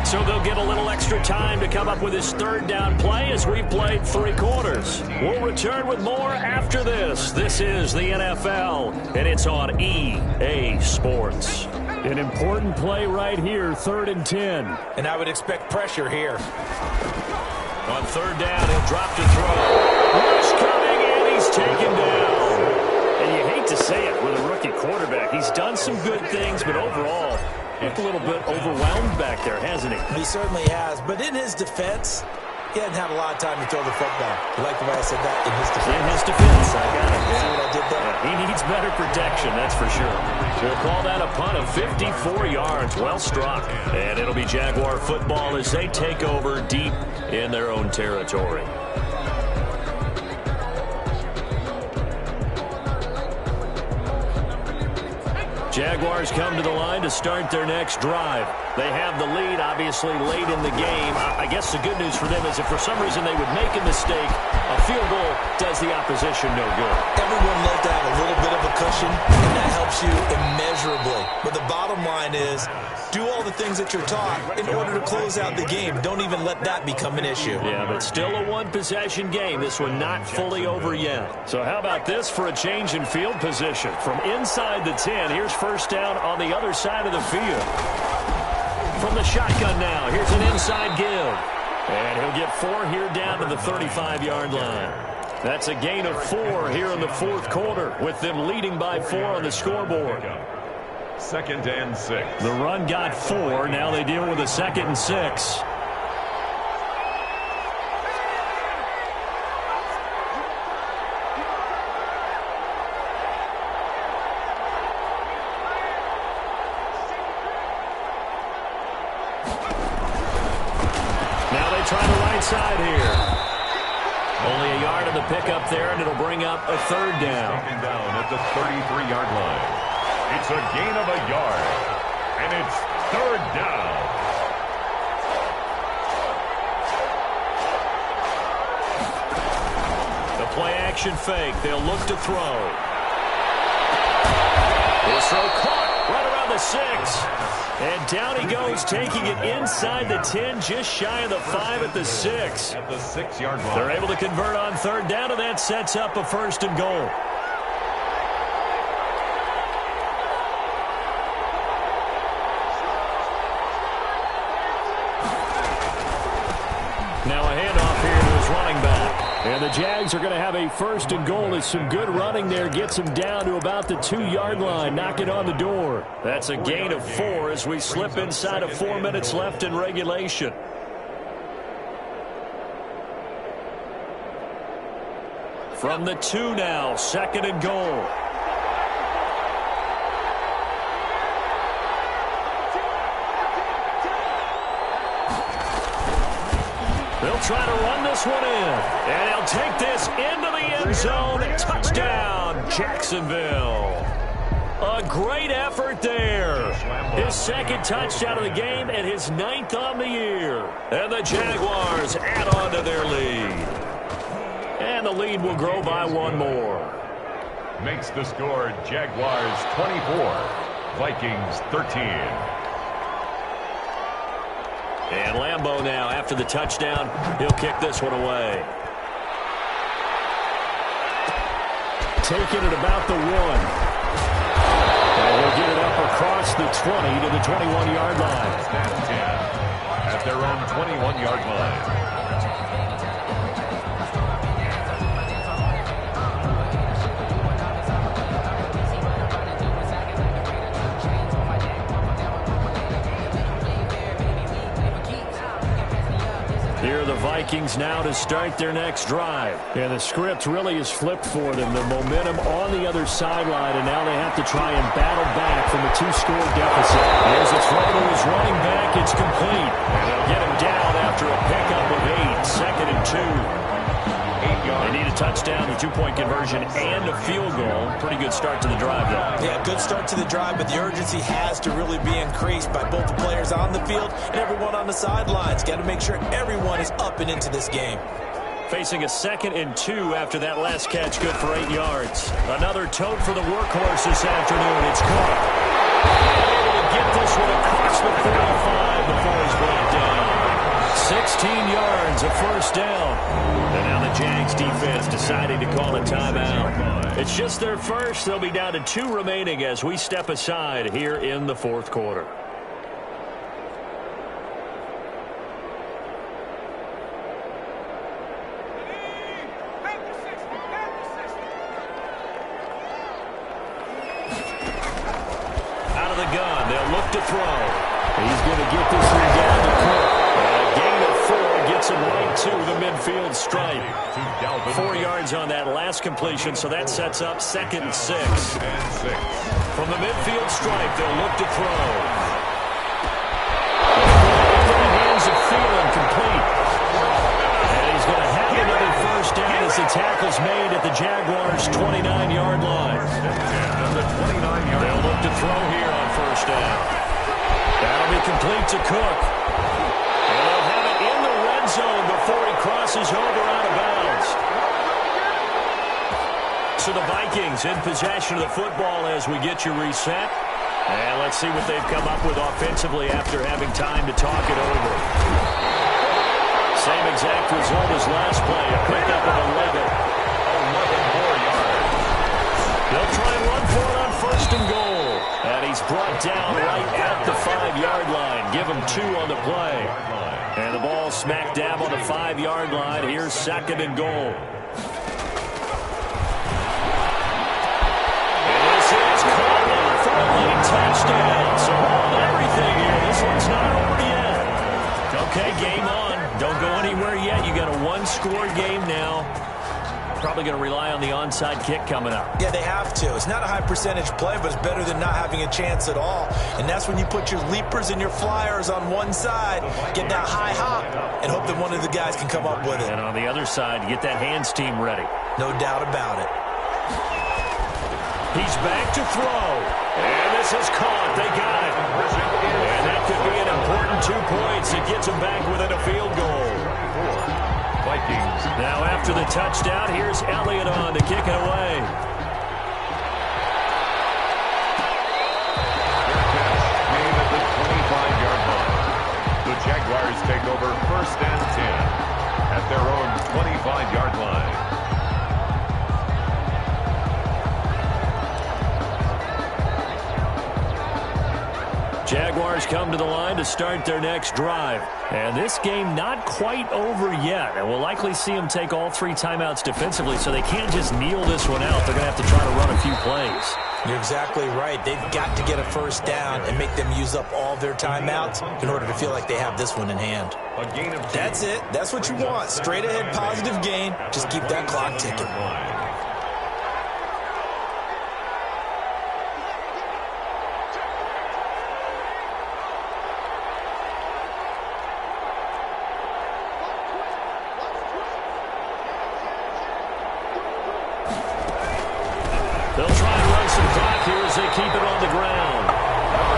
So they'll get a little extra time to come up with his 3rd down play as we've played 3 quarters. We'll return with more after this. This is the NFL, and it's on EA Sports. An important play right here, 3rd and 10. And I would expect pressure here. On 3rd down, he'll drop to throw. Rush coming, and he's taken down. And you hate to say it with a rookie quarterback. He's done some good things, but overall, looked a little bit overwhelmed back there, hasn't he? He certainly has, but in his defense, he hasn't had a lot of time to throw the football. You like the way I said that? In his defense. In his defense, I got it. See what I did there? He needs better protection, that's for sure. We'll call that a punt of 54 yards. Well struck. And it'll be Jaguar football as they take over deep in their own territory. Jaguars come to the line to start their next drive. They have the lead, obviously, late in the game. I guess the good news for them is if for some reason they would make a mistake, a field goal does the opposition no good. Everyone loves to have a little bit of a cushion, and that helps you immeasurably. But the bottom line is, do all the things that you're taught in order to close out the game. Don't even let that become an issue. Yeah, but still a one-possession game. This one not fully over yet. So how about this for a change in field position? From inside the 10, here's first down on the other side of the field. From the shotgun now, here's an inside give. And he'll get 4 here down to the 35-yard line. That's a gain of 4 here in the fourth quarter, with them leading by 4 on the scoreboard. 2nd and 6. The run got 4. Now they deal with a 2nd and 6. Now they try the right side here. Only a yard of the pickup there, and it'll bring up a 3rd down. Second down at the 33-yard line. It's a gain of a yard, and it's 3rd down. The play-action fake. They'll look to throw. This throw caught right around the 6. And down he goes, taking it inside the 10, just shy of the 5 at the 6. At the 6-yard line. They're able to convert on 3rd down, and that sets up a 1st and goal. Now a handoff here to his running back. And the Jags are going to have a 1st and goal as some good running there gets them down to about the 2-yard line, knocking on the door. That's a gain of 4 as we slip inside of 4 minutes left in regulation. From the 2 now, 2nd and goal. They'll try to run this one in. And he'll take this into the end zone. Touchdown, Jacksonville. A great effort there. His 2nd touchdown of the game and his 9th on the year. And the Jaguars add on to their lead. And the lead will grow by 1 more. Makes the score Jaguars 24, Vikings 13. And Lambeau now, after the touchdown, he'll kick this one away. Taking it about the 1. And he'll get it up across the 20 to the 21-yard line. Stand 10 at their own 21-yard line. Here are the Vikings now to start their next drive. And the script really is flipped for them. The momentum on the other sideline, and now they have to try and battle back from a 2-score deficit. Here's a throw to his running back. It's complete. And they'll get him down after a pickup of 8. 2nd and 2. They need a touchdown, a 2-point conversion, and a field goal. Pretty good start to the drive, though. Yeah, good start to the drive, but the urgency has to really be increased by both the players on the field and everyone on the sidelines. Got to make sure everyone is up and into this game. Facing a 2nd and 2 after that last catch, good for 8 yards. Another tote for the workhorse this afternoon. It's caught. Able to get this one across the 45 before he's brought down. 16 yards, a 1st down. And now the Jags defense deciding to call a timeout. It's just their first. They'll be down to 2 remaining as we step aside here in the 4th quarter. Out of the gun, they'll look to throw. He's going to get this one down the court. And a gain of 4 gets gets him right to the midfield stripe. 4 yards on that last completion, so that sets up 2nd and 6. From the midfield stripe, they'll look to throw. Into the hands of Thielen, complete. And he's going to have another first down as the tackle's made at the Jaguars' 29-yard line. They'll look to throw here on first down. That'll be complete to Cook. And they'll have it in the red zone before he crosses over out of bounds. So the Vikings in possession of the football as we get you reset. And let's see what they've come up with offensively after having time to talk it over. Same exact result as last play, a pickup of 11. 11 more yards. They'll try and run for it on first and goal. And he's brought down right at the 5-yard line. Give him 2 on the play. And the ball smack dab on the 5-yard line. Here's 2nd and goal. Touchdown. So hold everything here. This one's not over yet. Okay, game on. Don't go anywhere yet. You got a 1-score game now. Probably going to rely on the onside kick coming up. Yeah, they have to. It's not a high percentage play, but it's better than not having a chance at all. And that's when you put your leapers and your flyers on one side, get that high hop, and hope that one of the guys can come up with it. And on the other side, get that hands team ready. No doubt about it. He's back to throw. And this is caught. They got it. And that could be an important 2 points. It gets them back within a field goal. Vikings. Now after the touchdown, here's Elliott on to kick it away. Game at the 25-yard line. The Jaguars take over 1st and 10 at their own 25-yard line. Jaguars come to the line to start their next drive. And this game not quite over yet. And we'll likely see them take all 3 timeouts defensively, so they can't just kneel this one out. They're going to have to try to run a few plays. You're exactly right. They've got to get a first down and make them use up all their timeouts in order to feel like they have this one in hand. That's it. That's what you want. Straight ahead positive gain. Just keep that clock ticking. They'll try and run some clock here as they keep it on the ground.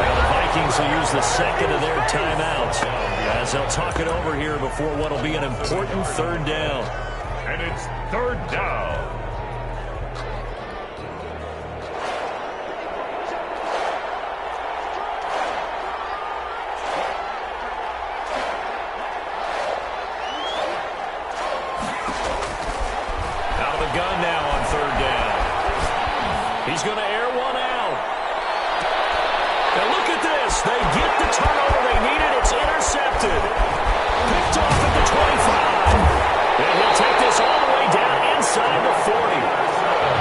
And the Vikings will use the 2nd of their timeouts as they'll talk it over here before what will be an important 3rd down. And it's 3rd down. Out of the gun now on 3rd down. He's going to air one out. And look at this. They get the turnover they needed. It's intercepted. Picked off at the 25. And he'll take this all the way down inside the 40.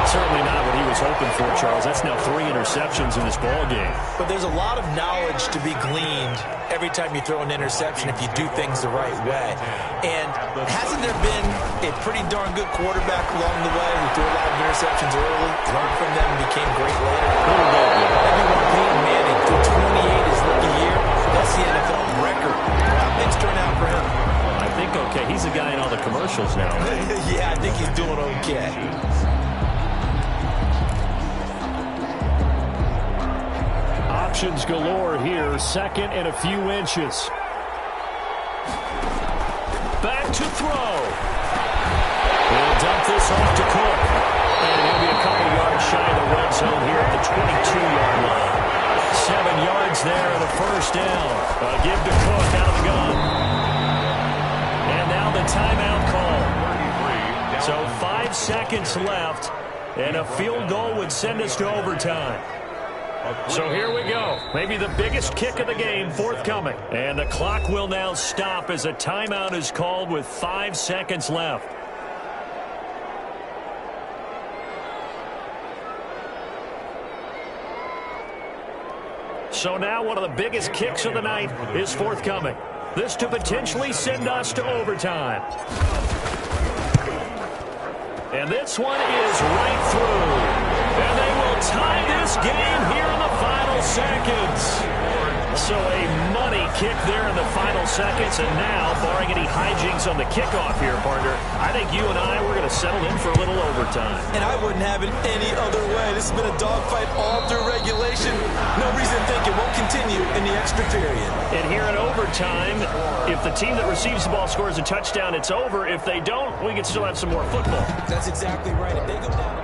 Certainly not what he was hoping for, Charles. That's now 3 interceptions in this ball game. But there's a lot of knowledge to be gleaned every time you throw an interception if you do things the right way. And hasn't there been a pretty darn good quarterback along the way who threw a lot of interceptions early, learned from them, and became great later? Everyone, Peyton Manning threw 28 his rookie year. That's the NFL record. How things turn out for him? I think okay. He's a guy in all the commercials now. Yeah, I think he's doing okay. Options galore here. 2nd and a few inches. Back to throw. He'll dump this off to Cook. And he'll be a couple yards shy of the red zone here at the 22-yard line. 7 yards there and a first down. Give to Cook out of the gun. And now the timeout call. So 5 seconds left. And a field goal would send us to overtime. So here we go. Maybe the biggest kick of the game forthcoming. And the clock will now stop as a timeout is called with 5 seconds left. So now one of the biggest kicks of the night is forthcoming. This to potentially send us to overtime. And this one is right through. And they will tie this game here in the final seconds. So a money kick there in the final seconds. And now, barring any hijinks on the kickoff here, partner, I think you and I, we're going to settle in for a little overtime. And I wouldn't have it any other way. This has been a dogfight all through regulation. No reason to think it won't continue in the extra period. And here in overtime, if the team that receives the ball scores a touchdown, it's over. If they don't, we can still have some more football. That's exactly right. If they go down...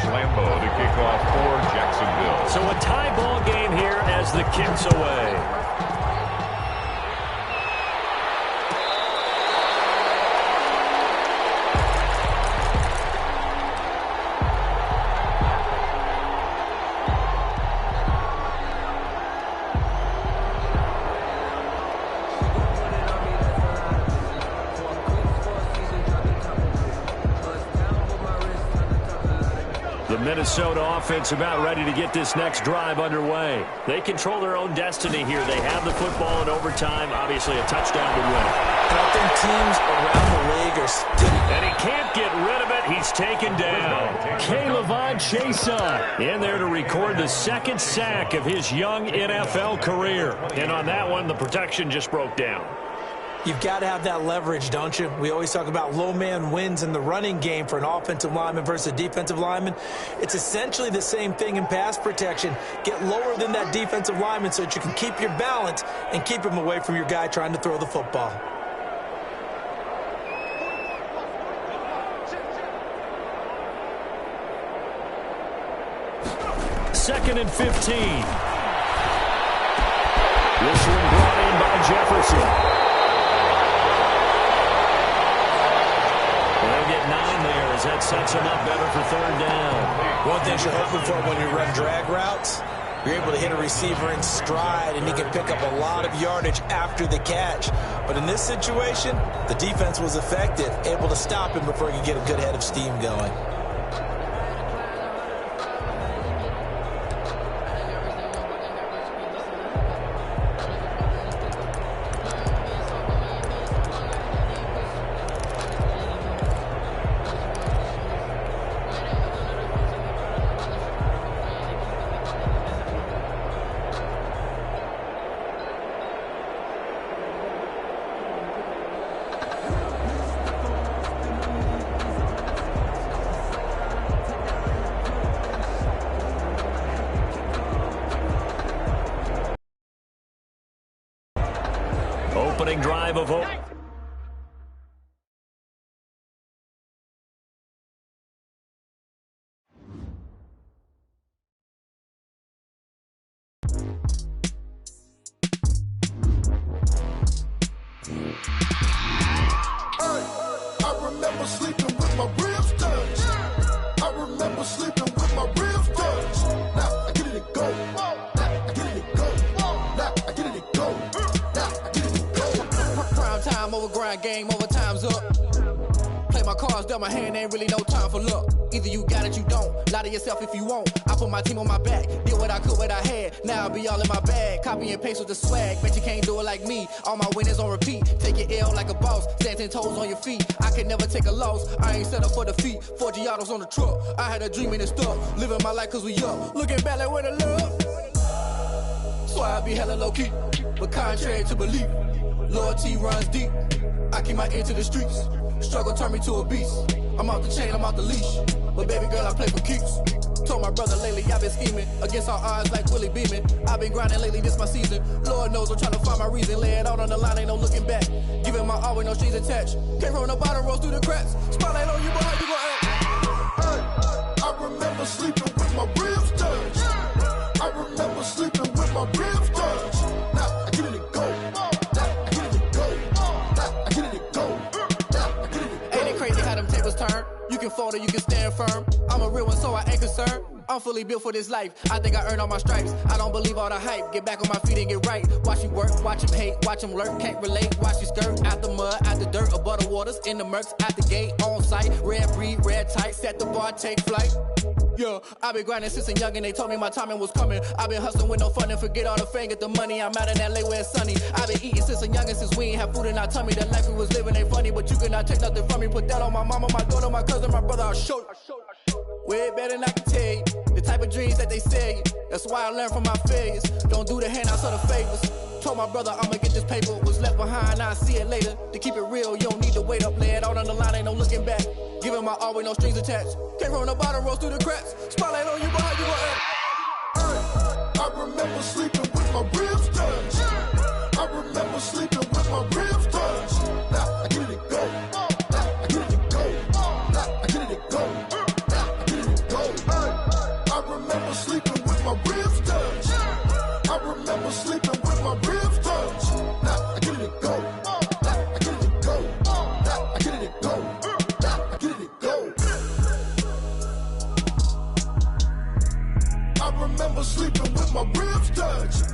Lambo to kick off for Jacksonville. So a tie ball game here as the kick's away. The Minnesota offense about ready to get this next drive underway. They control their own destiny here. They have the football in overtime. Obviously, a touchdown would win it. And I think teams around the league are still... And he can't get rid of it. He's taken down. Caleb Chesa in there to record the second sack of his young NFL career. And on that one, the protection just broke down. You've got to have that leverage, don't you? We always talk about low man wins in the running game for an offensive lineman versus a defensive lineman. It's essentially the same thing in pass protection. Get lower than that defensive lineman so that you can keep your balance and keep him away from your guy trying to throw the football. Second and 15. This one brought in by Jefferson. They'll get 9 there as that sets them up better for third down. One thing you're hoping for when you run drag routes, you're able to hit a receiver in stride and he can pick up a lot of yardage after the catch. But in this situation, the defense was effective, able to stop him before he could get a good head of steam going. Opening drive of hope. I remember sleeping with my ribs touched. I remember sleeping with my ribs touched. Now I get it and go. Now I get it and go. Now I get it and go. Now I get it and go. Prime time over grind game, overtime's up. Play my cards, dealt my hand, ain't really no time for luck. Either you got it, you don't. Lie to yourself if you won't. I put my team on my back, did what I could, what I had. Now I'll be all in my bag. Copy and paste with the swag. Bet you can't do it like me. All my winners on repeat. Take your L like a boss. Stand 10 toes on your feet. I can never take a loss. I ain't set up for defeat. 4 Giottos on the truck. I had a dream and it stuck. Living my life cause we up. Looking back like where the love. So I be hella low key. But contrary to belief, loyalty runs deep. I keep my ear to the streets. Struggle turned me to a beast. I'm off the chain, I'm off the leash. But baby girl, I play for keeps. Told my brother lately, I've been scheming. Against all odds like Willie Beeman. I've been grinding lately, this my season. Lord knows I'm trying to find my reason. Lay it out on the line, ain't no looking back. Giving my all with no strings attached. Came from the bottom, rose through the cracks. Spotlight on you, boy, how you gon' act? Hey, I remember sleeping with my ribs touched. I remember sleeping with my ribs touched. Now I get it and go. Now I get it and go. Now I get it and go. Now I get it and go. Ain't it crazy how them tables turn? You can fold or you can stand firm. I'm a real one, so I ain't concerned. I'm fully built for this life. I think I earned all my stripes. I don't believe all the hype. Get back on my feet and get right. Watch you work, watch him hate, watch him lurk. Can't relate, watch you skirt. Out the mud, out the dirt, above the waters, in the murks, out the gate, on site. Red breed, red tight, set the bar, take flight. Yeah, I been grinding since a youngin', they told me my timing was coming. I been hustling with no fun and forget all the fame, get the money. I'm out in LA where it's sunny. I been eating since a youngin', since we ain't have food in our tummy. The life we was living ain't funny, but you cannot take nothing from me. Put that on my mama, my daughter, my cousin, my brother, I'll show you. Way better than I can tell you. The type of dreams that they sell you. That's why I learned from my failures. Don't do the handouts or the favors. Told my brother I'ma get this paper. Was left behind, I'll see it later. To keep it real, you don't need to wait up. Lay it out on the line, ain't no looking back. Giving my all with no strings attached. Came from the bottom, rose through the cracks. Spotlight on you, behind you gon' act. I remember sleeping with my ribs touched. I remember sleeping with my ribs touched. Now I get it go. Now I get it go. Now I get it go. Now I get it go. I remember sleeping with my ribs touched. I remember sleeping with my ribs touched. Now I get it go. Now I get it go. Now I get it go. Now I get it go. I remember sleeping with my ribs touched.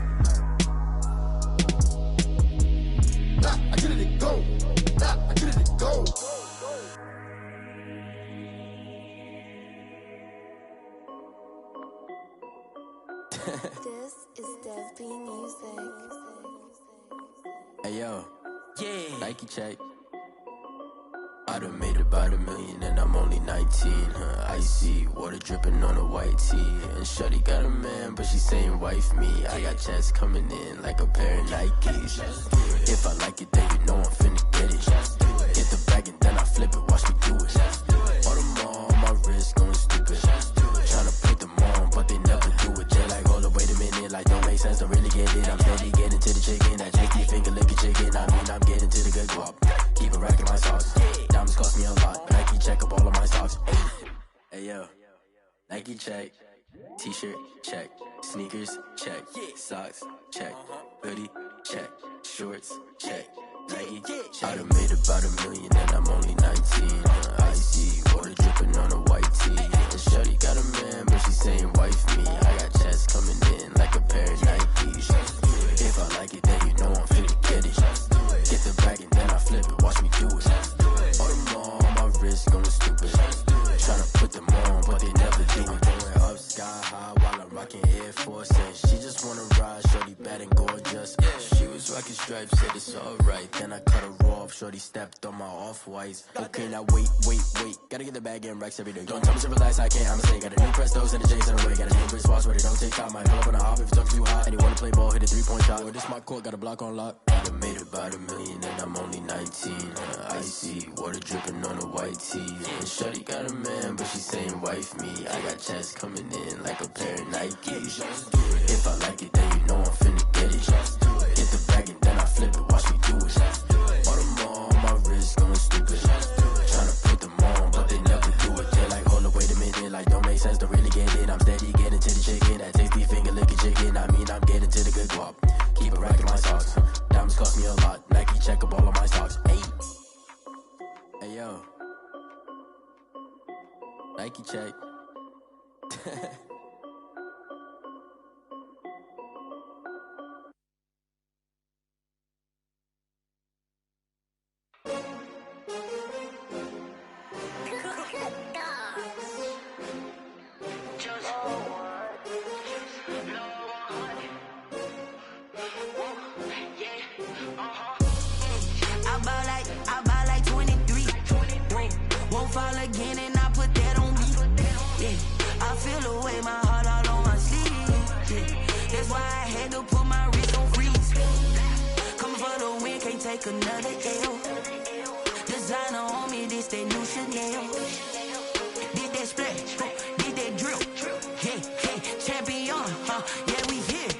Now I get it go. Now I get it go. This is Dev B Music. Hey yo, yeah. Nike check. I done made about $1 million and I'm only 19. Icy water dripping on a white tee. And shorty got a man, but she saying wife me. I got checks coming in like a pair of Nikes. If I like it, then you know I'm finna get it. Get the bag and then I flip it. Watch me do it. All them on my wrist going stupid. Tryna put them on, but they never do it. They're like, hold up, wait a minute. Like, don't make sense, don't really get it. I'm steady getting to the chicken. That tricky finger licking chicken. I mean, I'm getting to the good guap. Keep a rack in my socks. Diamonds cost me a lot. Nike check up all of my socks. Hey yo, Nike check. T-shirt check. Sneakers check. Socks check. Hoodie check. Shorts check. Nike I done made about $1 million and I'm only 19. Icy water dripping on a white tee. And shorty got a man, but she saying wife me. I got checks coming in like a pair of Nikes. If I like it, then you know I'm finna get it. Get the bag and then I flip it. Watch me do it. All them on my wrist going stupid. Tryna put them on, but they never do it. Going up sky high while I'm rocking Air Force. And she just wanna ride, shorty bad and gorgeous. She was rocking stripes, said it's alright. Then I cut her off, shorty stepped on my off-whites. Okay, now wait. Gotta get the bag and racks every day. Don't tell me to relax, I can't, I'ma say. Got a new Prestos and a J's in the way. Got a new Chris Foss, but it don't take time. Might pull up on a hop if it's too hot. And you wanna play ball, hit a 3-point shot. Or this my court, got a block on lock. I done made about $1 million and I'm only 19. Icy water dripping on a white tee. And shorty got a man, but she saying wife me. I got checks coming in like a pair of Nikes. If I like it, then you know I'm finna get it. Get the bag and then I flip it. Watch me do it. All them on my wrist going stupid. Tryna put them on, but they never do it. They're like, hold up, wait a minute. Like, don't make sense, don't really get it. I'm steady getting to the chicken. That tasty finger licking chicken. I mean, I'm getting to the good guap. Keep a rack in my socks. Diamonds cost me a lot. Nike check up all of my socks. Hey yo, Nike check. Fall again and I put that on me. Yeah, I feel away, my heart all on my sleeve. Yeah, that's why I had to put my wrist on freeze. Coming for the win, can't take another L. Designer on me, this that new Chanel. Did that splash, did that drill. Yeah, champion, yeah, we here.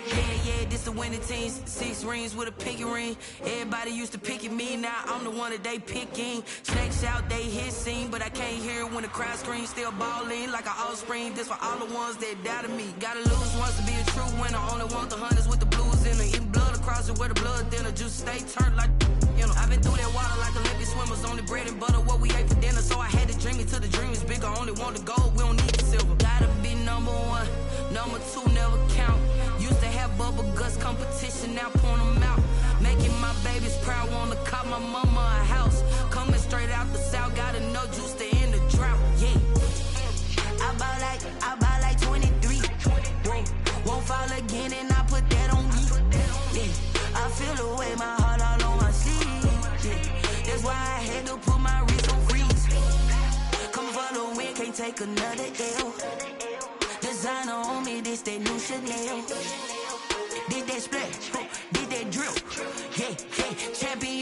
Yeah, this the winning teams. 6 rings with a pinky ring. Everybody used to picking me, now I'm the one that they picking. Snakes out, they hit scene, but I can't hear it when the crowd screams. Still balling like an offspring. This for all the ones that doubted me. Gotta lose once to be a true winner. Only want the hunters with the blues in the eating blood. crossing where the blood thinner, juice stay turned like, you know. I've been through that water like Olympic swimmers, only bread and butter, what we ate for dinner. So I had to dream it till the dream is bigger, only want the gold, we don't need the silver. Gotta be number one, number two never count. Used to have bubble guts competition, now point them out. Making my babies proud, wanna cop my mama a house. Coming straight out the south, gotta know juice to end the drought, yeah. I bought like 23. Won't fall again and I put that on me. Yeah, I feel the way, my heart all on my sleeve. Yeah, that's why I had to put my wrist on freeze. Come for the win, can't take another L. Designer on me, this that new Chanel. Did that splash, did that drill. Yeah, champion,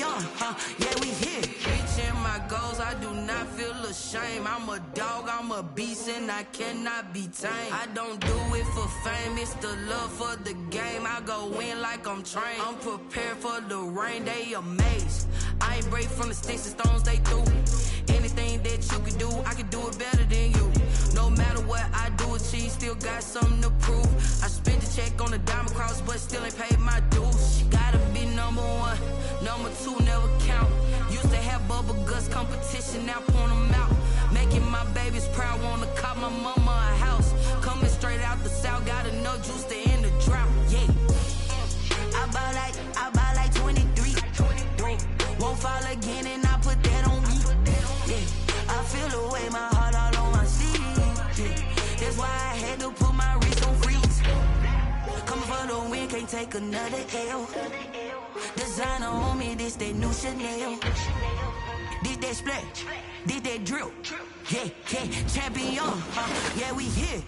yeah, we here. Reaching my goals, I do not feel ashamed. I'm a dog, I'm a beast, and I cannot be tamed. I don't do it for fame, it's the love for the game. I go in like I'm trained. I'm prepared for the rain, they amazed. I ain't break from the sticks and stones they threw. Anything that you can do, I can do it better than you. No matter what I do, achieve, still got something to prove. I spent the check on the diamond cross, but still ain't paid my dues. Gotta be number one, number two never count. Used to have bubble guts competition, now point them out. Making my babies proud, wanna cop my mama a house. Coming straight out the south, gotta know juice to end the drought, yeah. I bought like 23. Won't fall again and I put that on me. Yeah, I feel the way, my heart all on my sleeve. Yeah, that's why I had to put my wrist on freeze. Coming for the win, can't take another L. Designer on me, this that new Chanel. Did that splash, did that drill. Yeah, champion, yeah, we here.